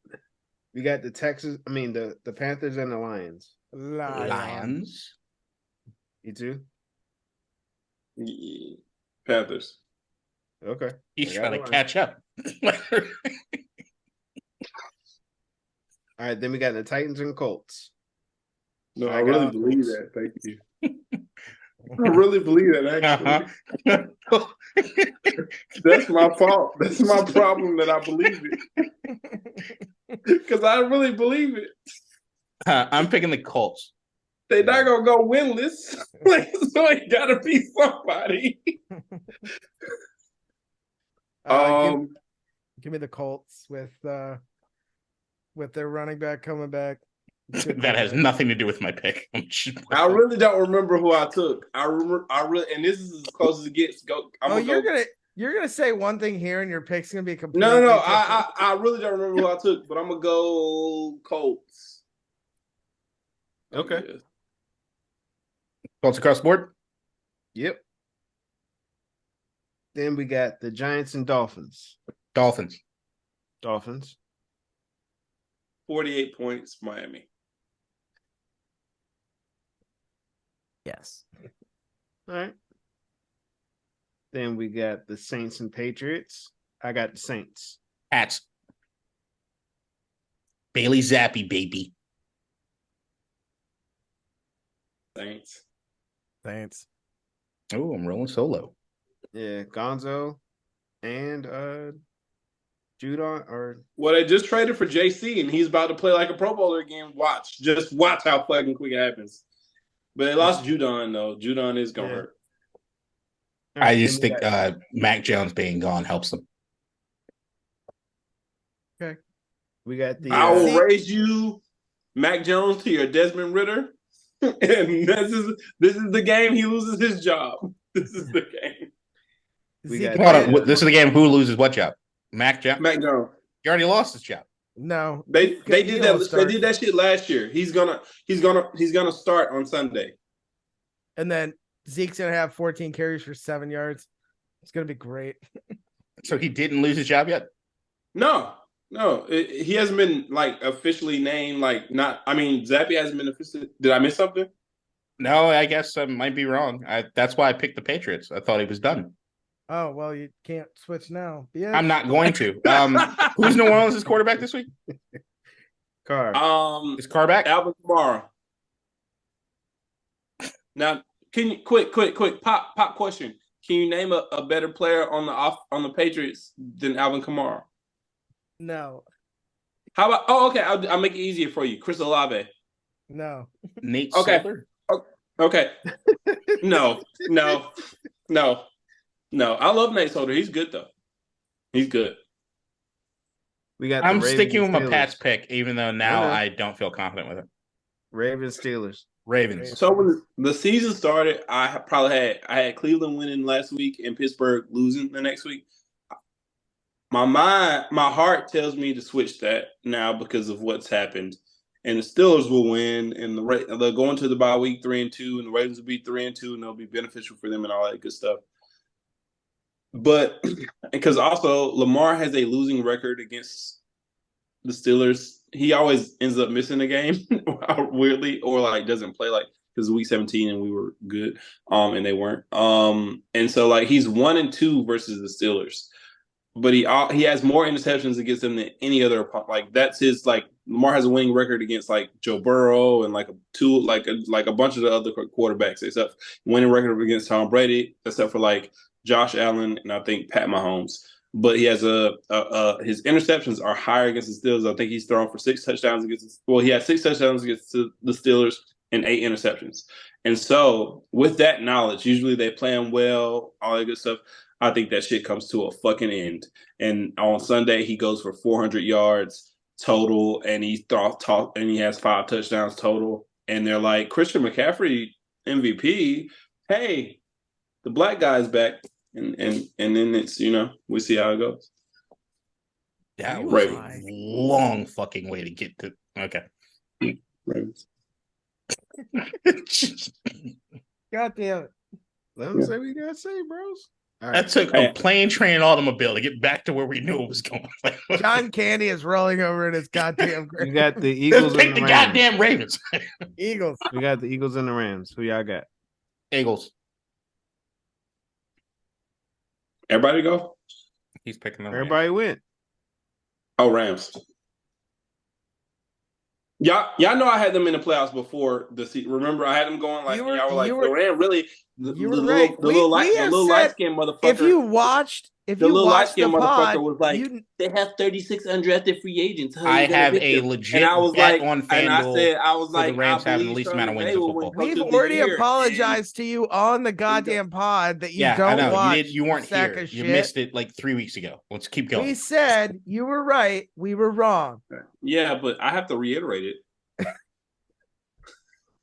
We got the the Panthers and the Lions. Lions. You too? Yeah. Panthers. Okay. He's trying to catch up. All right, then we got the Titans and Colts. No, I really believe that. Thank you. I really believe that, actually. That's my fault. That's my problem that I believe it. Because I really believe it. I'm picking the Colts. They're not going to go winless. So it got to be somebody. Give me the Colts with their running back coming back. That has nothing to do with my pick. I really don't remember who I took. I really, and this is as close as it gets. You're gonna say one thing here, and your pick's gonna be completely. No. I really don't remember who I took, but I'm gonna go Colts. Okay. Colts across the board. Yep. Then we got the Giants and Dolphins. Dolphins. 48 points, Miami. Yes. All right. Then we got the Saints and Patriots. I got the Saints. Pats. Bailey Zappi, baby. Saints. Oh, I'm rolling solo. Yeah, Gonzo and Judon or They just traded for JC, and he's about to play like a Pro Bowler again. Just watch how fucking quick it happens. But they lost Judon though. Judon is gonna hurt. I just think Mac Jones being gone helps them. Okay. We got the I will raise you, Mac Jones, to your Desmond Ridder. And this is the game he loses his job. This is the game. This is the game who loses what job? Mac Jones. He already lost his job. No. They did that. They did that shit last year. He's gonna start on Sunday. And then Zeke's gonna have 14 carries for 7 yards. It's gonna be great. So he didn't lose his job yet? No. He hasn't been officially named. Zappi hasn't been officially. Did I miss something? No, I guess I might be wrong. That's why I picked the Patriots. I thought he was done. Oh well, you can't switch now. Yeah, I'm not going to. Who's New Orleans' quarterback this week? Carr. Is Carr back? Alvin Kamara. Now, can you quick pop question? Can you name a better player on the Patriots than Alvin Kamara? No. How about? Oh, okay. I'll make it easier for you. Chris Olave. No. Nate Okay. Solder? Okay. No. I love Nate Solder. He's good though. He's good. We got. I'm the Ravens sticking with and my Steelers. Pats pick, even though now know. I don't feel confident with it. Ravens Steelers. Ravens. So when the season started, I had Cleveland winning last week and Pittsburgh losing the next week. My heart tells me to switch that now because of what's happened, and the Steelers will win, and they'll go into the bye week 3-2, and the Ravens will be 3-2, and they'll be beneficial for them and all that good stuff. But because also Lamar has a losing record against the Steelers, he always ends up missing a game weirdly, or like doesn't play like because week 17 and we were good, and they weren't. And so like he's 1-2 versus the Steelers, but he has more interceptions against them than any other opponent. Like that's his like Lamar has a winning record against like Joe Burrow and like a bunch of the other quarterbacks, except winning record against Tom Brady, except for like Josh Allen and I think Pat Mahomes. But he has his interceptions are higher against the Steelers. I think he's thrown for 6 touchdowns against. He had 6 touchdowns against the Steelers and 8 interceptions. And so, with that knowledge, usually they play him well, all that good stuff. I think that shit comes to a fucking end. And on Sunday, he goes for 400 yards total, and he has 5 touchdowns total. And they're like, Christian McCaffrey MVP. Hey, the black guy's back. And then it's, we see how it goes. That was Right. a long fucking way to get to. Okay. Ravens. God damn it. Let them say what you gotta say, bros. All right. That took a plane, train, and automobile to get back to where we knew it was going. John Candy is rolling over in his goddamn grave. You got the Let's Eagles pick and the the Rams. goddamn Ravens. Eagles. We got the Eagles and the Rams. Who y'all got? Eagles. Everybody go? He's picking the Everybody went. Oh, Rams. Y'all know I had them in the playoffs before the season. Remember, I had them going like y'all were like the Rams really. The right. little light skinned motherfucker. If you watched the motherfucker pod, was like, they have 36 undrafted free agents. I have a legit and I was bet like, on and I FanDuel said, I was for like, the Rams I having the believe least Sean amount of wins McVay in will football. win Coach we've of the already Year. apologized to you on the goddamn pod that you I don't know. watch. You weren't sack here. of You shit. missed it like 3 weeks ago. Let's keep going. We said you were right. We were wrong. Yeah, but I have to reiterate it.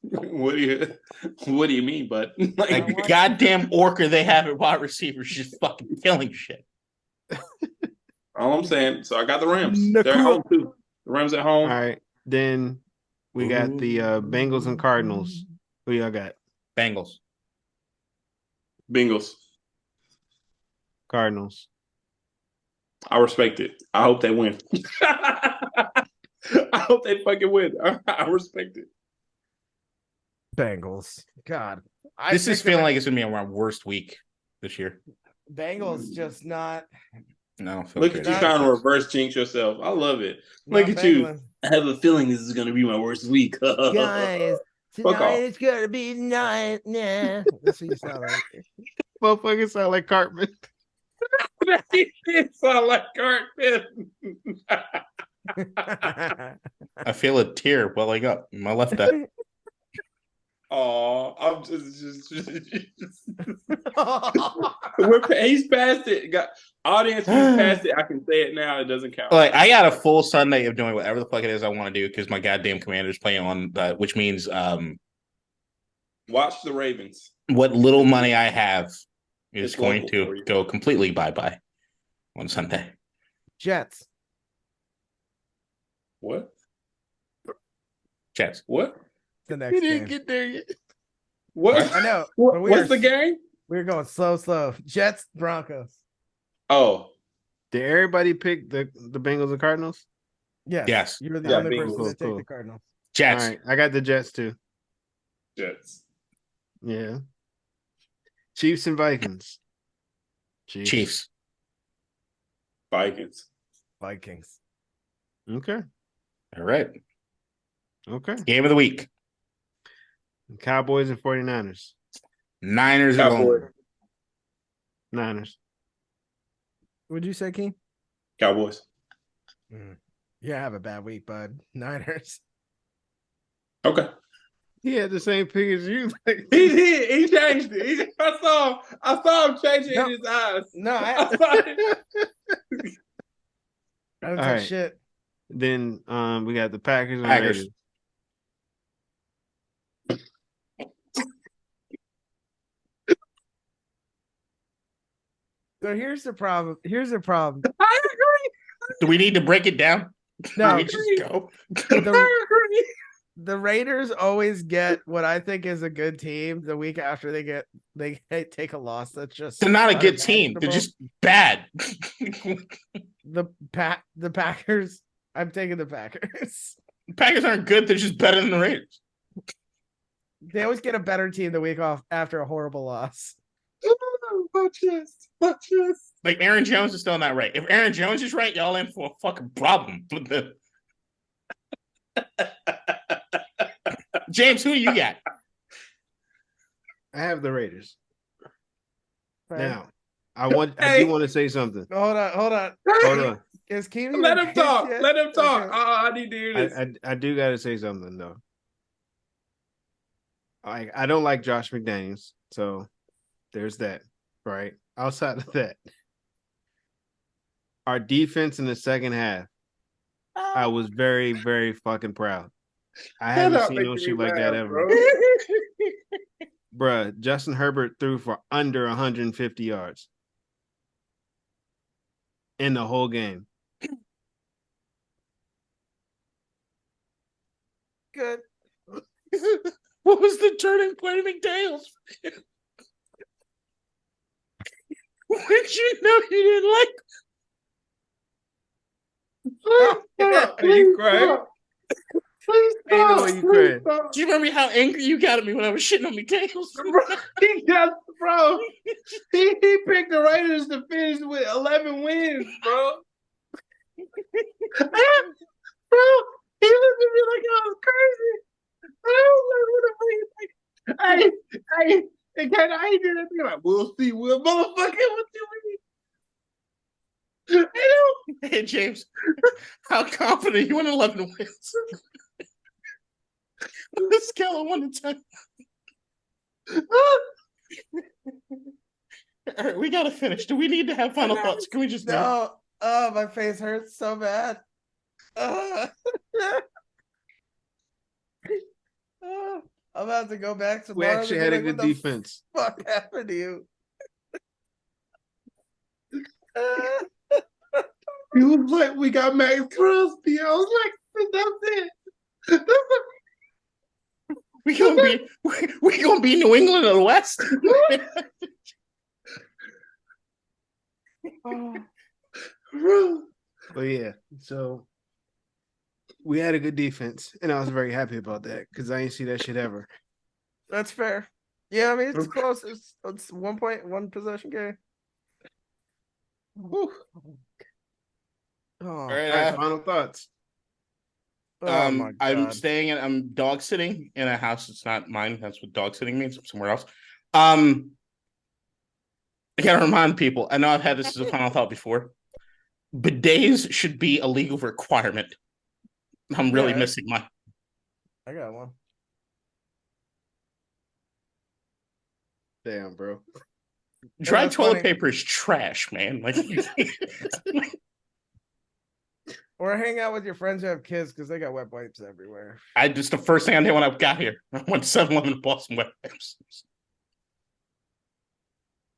What do you mean, bud? Like the goddamn orca they have at wide receivers just fucking killing shit. All I'm saying. So I got the Rams. Nakua. They're at home too. The Rams at home. All right. Then we got the Bengals and Cardinals. Who y'all got? Bengals. Bengals. Cardinals. I respect it. I hope they win. I hope they fucking win. I respect it. Bengals. God. This is feeling like it's going to be my worst week this year. Bengals just not. No, Look at you trying to reverse jinx yourself. I love it. Look at you. I have a feeling this is going to be my worst week. Guys, Fuck off. it's going to be night. Nah. That's what you sound like. Motherfucker sound like Cartman. It sound like Cartman. I feel a tear welling up in my left eye. Oh, I'm just he's past it. Audience, he's past it. I can say it now. It doesn't count. Like I got a full Sunday of doing whatever the fuck it is I want to do because my goddamn Commander's playing on, which means watch the Ravens. What little money I have is It's going local for to you. go completely bye-bye on Sunday. Jets. What? Jets. What? The next He didn't game. get there yet. What? I know. What- but What's the game? We're going slow. Jets, Broncos. Oh, Did everybody pick the Bengals and Cardinals? Yes. You were the Yeah, only Bengals. person to take Cool. the Cardinals. Jets. All right. I got the Jets too. Jets. Yeah. Chiefs and Vikings. Chiefs. Vikings. Vikings. Okay. All right. Okay. Game of the week. Cowboys and 49ers. Niners are Cowboys. going. Niners. Would you say, Keem? Cowboys. Yeah, have a bad week, bud. Niners. Okay. He had the same pick as you. He did. He changed it. I saw him change it No. in his eyes. No, I don't All say right. shit. Then we got the Packers and Packers. Raiders. So here's the problem. I agree. Do we need to break it down? No, we just go. the Raiders always get what I think is a good team the week after they take a loss. That's just They're not a good team. They're just bad. the Packers. I'm taking the Packers. Packers aren't good. They're just better than the Raiders. They always get a better team the week off after a horrible loss. Like Aaron Jones is still not right. If Aaron Jones is right, y'all in for a fucking problem. James, who you got? I have the Raiders. Right. Now, I do want to say something. Hold on. Hold on. Is Keem Let even him talk. yet? Let him talk. Okay. I need to hear this. I do got to say something though. I don't like Josh McDaniels, so there's that. Right. Outside of that, our defense in the second half, I was very, very fucking proud. I haven't seen no shit like that ever. Bruh, Justin Herbert threw for under 150 yards in the whole game. Good. What was the turning point of McDaniels? When you know you didn't like Are you crying? Please Ain't no way you crying. Do you remember how angry you got at me when I was shitting on McDaniels? Bro, he picked the Raiders to finish with 11 wins, bro. Bro, he looked at me like I was crazy. I was like, what the fuck? Hey, can I ain't did anything like, we'll see, motherfucker, what you mean? Hey, James, how confident you in 11 wins? On a scale of 1 to 10. All right, we gotta finish. Do we need to have final thoughts? Can we just do it? No. Oh, my face hurts so bad. I'm about to go back to. We actually had a good defense. What happened to you? He was like, we got Max Crosby. I was like, that's it. We gonna be New England or the West. But yeah, so we had a good defense, and I was very happy about that because I didn't see that shit ever. That's fair. Yeah, I mean it's close. It's 1 possession game. Whew. Oh, All All right, right, final thoughts. oh my God. I'm dog sitting in a house that's not mine. That's what dog sitting means. Somewhere else. I gotta remind people. I know I've had this as a final thought before. Bidets should be a legal requirement. I'm really missing mine. I got one. Damn, bro. Dry that's toilet funny. paper is trash, man. Like, Or hang out with your friends who have kids because they got wet wipes everywhere. just the first thing I did when I got here, I went to 7-Eleven and bought some wet wipes.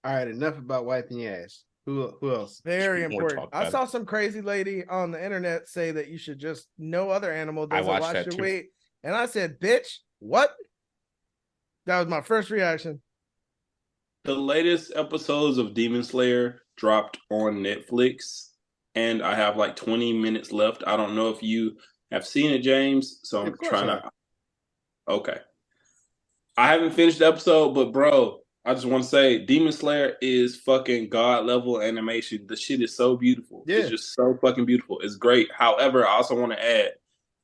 All right, enough about wiping your ass. Who else? Very Should be more important. talk about I saw some crazy lady on the internet say that you should just no other animal I doesn't watched watch that your too. weight. And I said, bitch, what? That was my first reaction. The latest episodes of Demon Slayer dropped on Netflix, and I have like 20 minutes left. I don't know if you have seen it, James, so I'm Of course trying I to. Okay. I haven't finished the episode, but bro, I just want to say Demon Slayer is fucking god level animation. The shit is so beautiful. Yeah. It's just so fucking beautiful. It's great. However, I also want to add,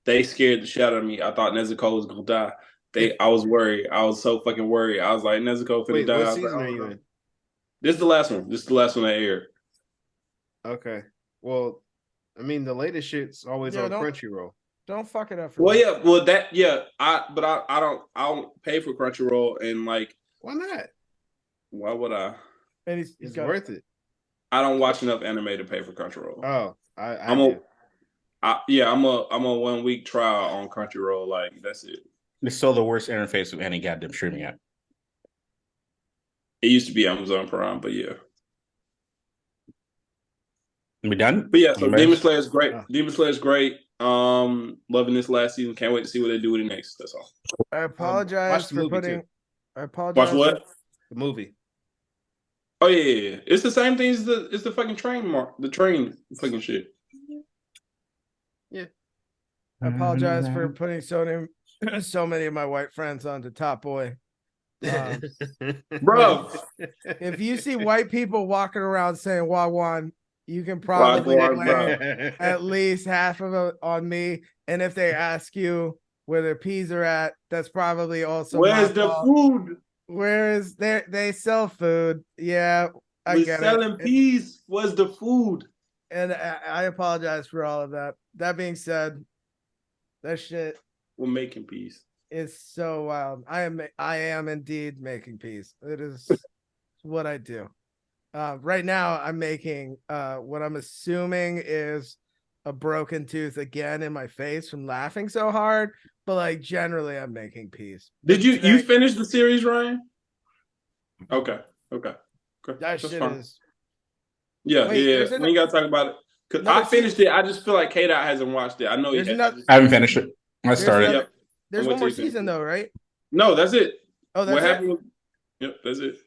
they scared the shit out of me. I thought Nezuko was gonna die. I was worried. I was so fucking worried. I was like, Nezuko finna Wait, die. I what was season like, are oh, you no. in? This is the last one. This is the last one I aired. Okay. Well, I mean, the latest shit's always on Crunchyroll. Don't fuck it up for Well, me. yeah, well I don't pay for Crunchyroll, and like, why not? Why would I? And he's it's worth it. I don't watch enough anime to pay for Crunchyroll. Oh, I'm a 1 week trial on Crunchyroll. Like, that's it. It's still the worst interface of any goddamn streaming app. It used to be Amazon Prime, but yeah. We done? But yeah, so Demon Slayer is great. Demon Slayer is great. Loving this last season. Can't wait to see what they do with it next. That's all. I apologize for putting. Too. I apologize. Watch what? The movie. Oh yeah. It's the same thing as the fucking train the train fucking shit. Yeah. I apologize for putting so many of my white friends onto Top Boy. Bro, if you see white people walking around saying Wagwan, you can probably blame at least half of it on me. And if they ask you where their peas are at, that's probably also where's the food? Where is they sell food? Yeah, We're selling peas. Where's the food? And I apologize for all of that. That being said, that shit. We're making peas. It's so wild. I am indeed making peas. It is what I do. Right now, I'm making what I'm assuming is a broken tooth again in my face from laughing so hard. But like generally, I'm making peas. Did you finish the series, Ryan? Okay. That shit is. Yeah, yeah. We ain't gotta talk about it. Cause I finished it. I just feel like KDot hasn't watched it. I know I haven't finished it. I started. There's one more season though, right? No, that's it. Oh, that's it. Yep, that's it.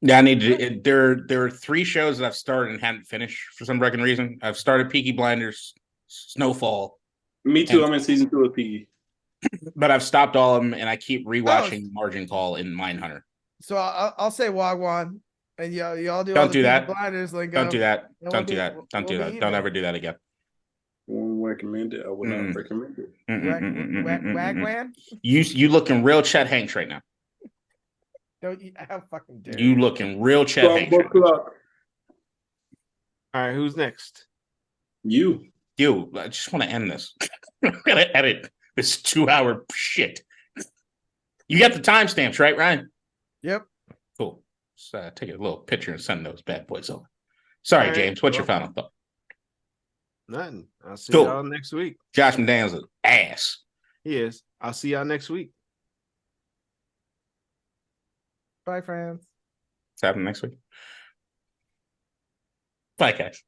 Yeah, I need to. There are 3 shows that I've started and hadn't finished for some fucking reason. I've started Peaky Blinders, Snowfall. Me too. I'm in season 2 of Peaky, but I've stopped all of them, and I keep rewatching Margin Call in Mindhunter. So I'll say Wagwan, and y'all do. Don't do that. Blinders, don't do that. Don't do that. Don't do that. Don't ever do that again. Won't recommend it. I would not recommend it. Wagwan? You looking real Chet Hanks right now. Don't you? How fucking dare you looking real Chet Hanks? Right all right, who's next? You. I just want to end this. I'm gonna edit this 2-hour shit. You got the timestamps, right, Ryan? Yep. Cool. So take a little picture and send those bad boys over. Sorry, right, James. What's your final thought? Nothing. I'll see y'all next week. Josh McDaniels is ass. He is. I'll see y'all next week. Bye, friends. What's happening next week? Bye, guys.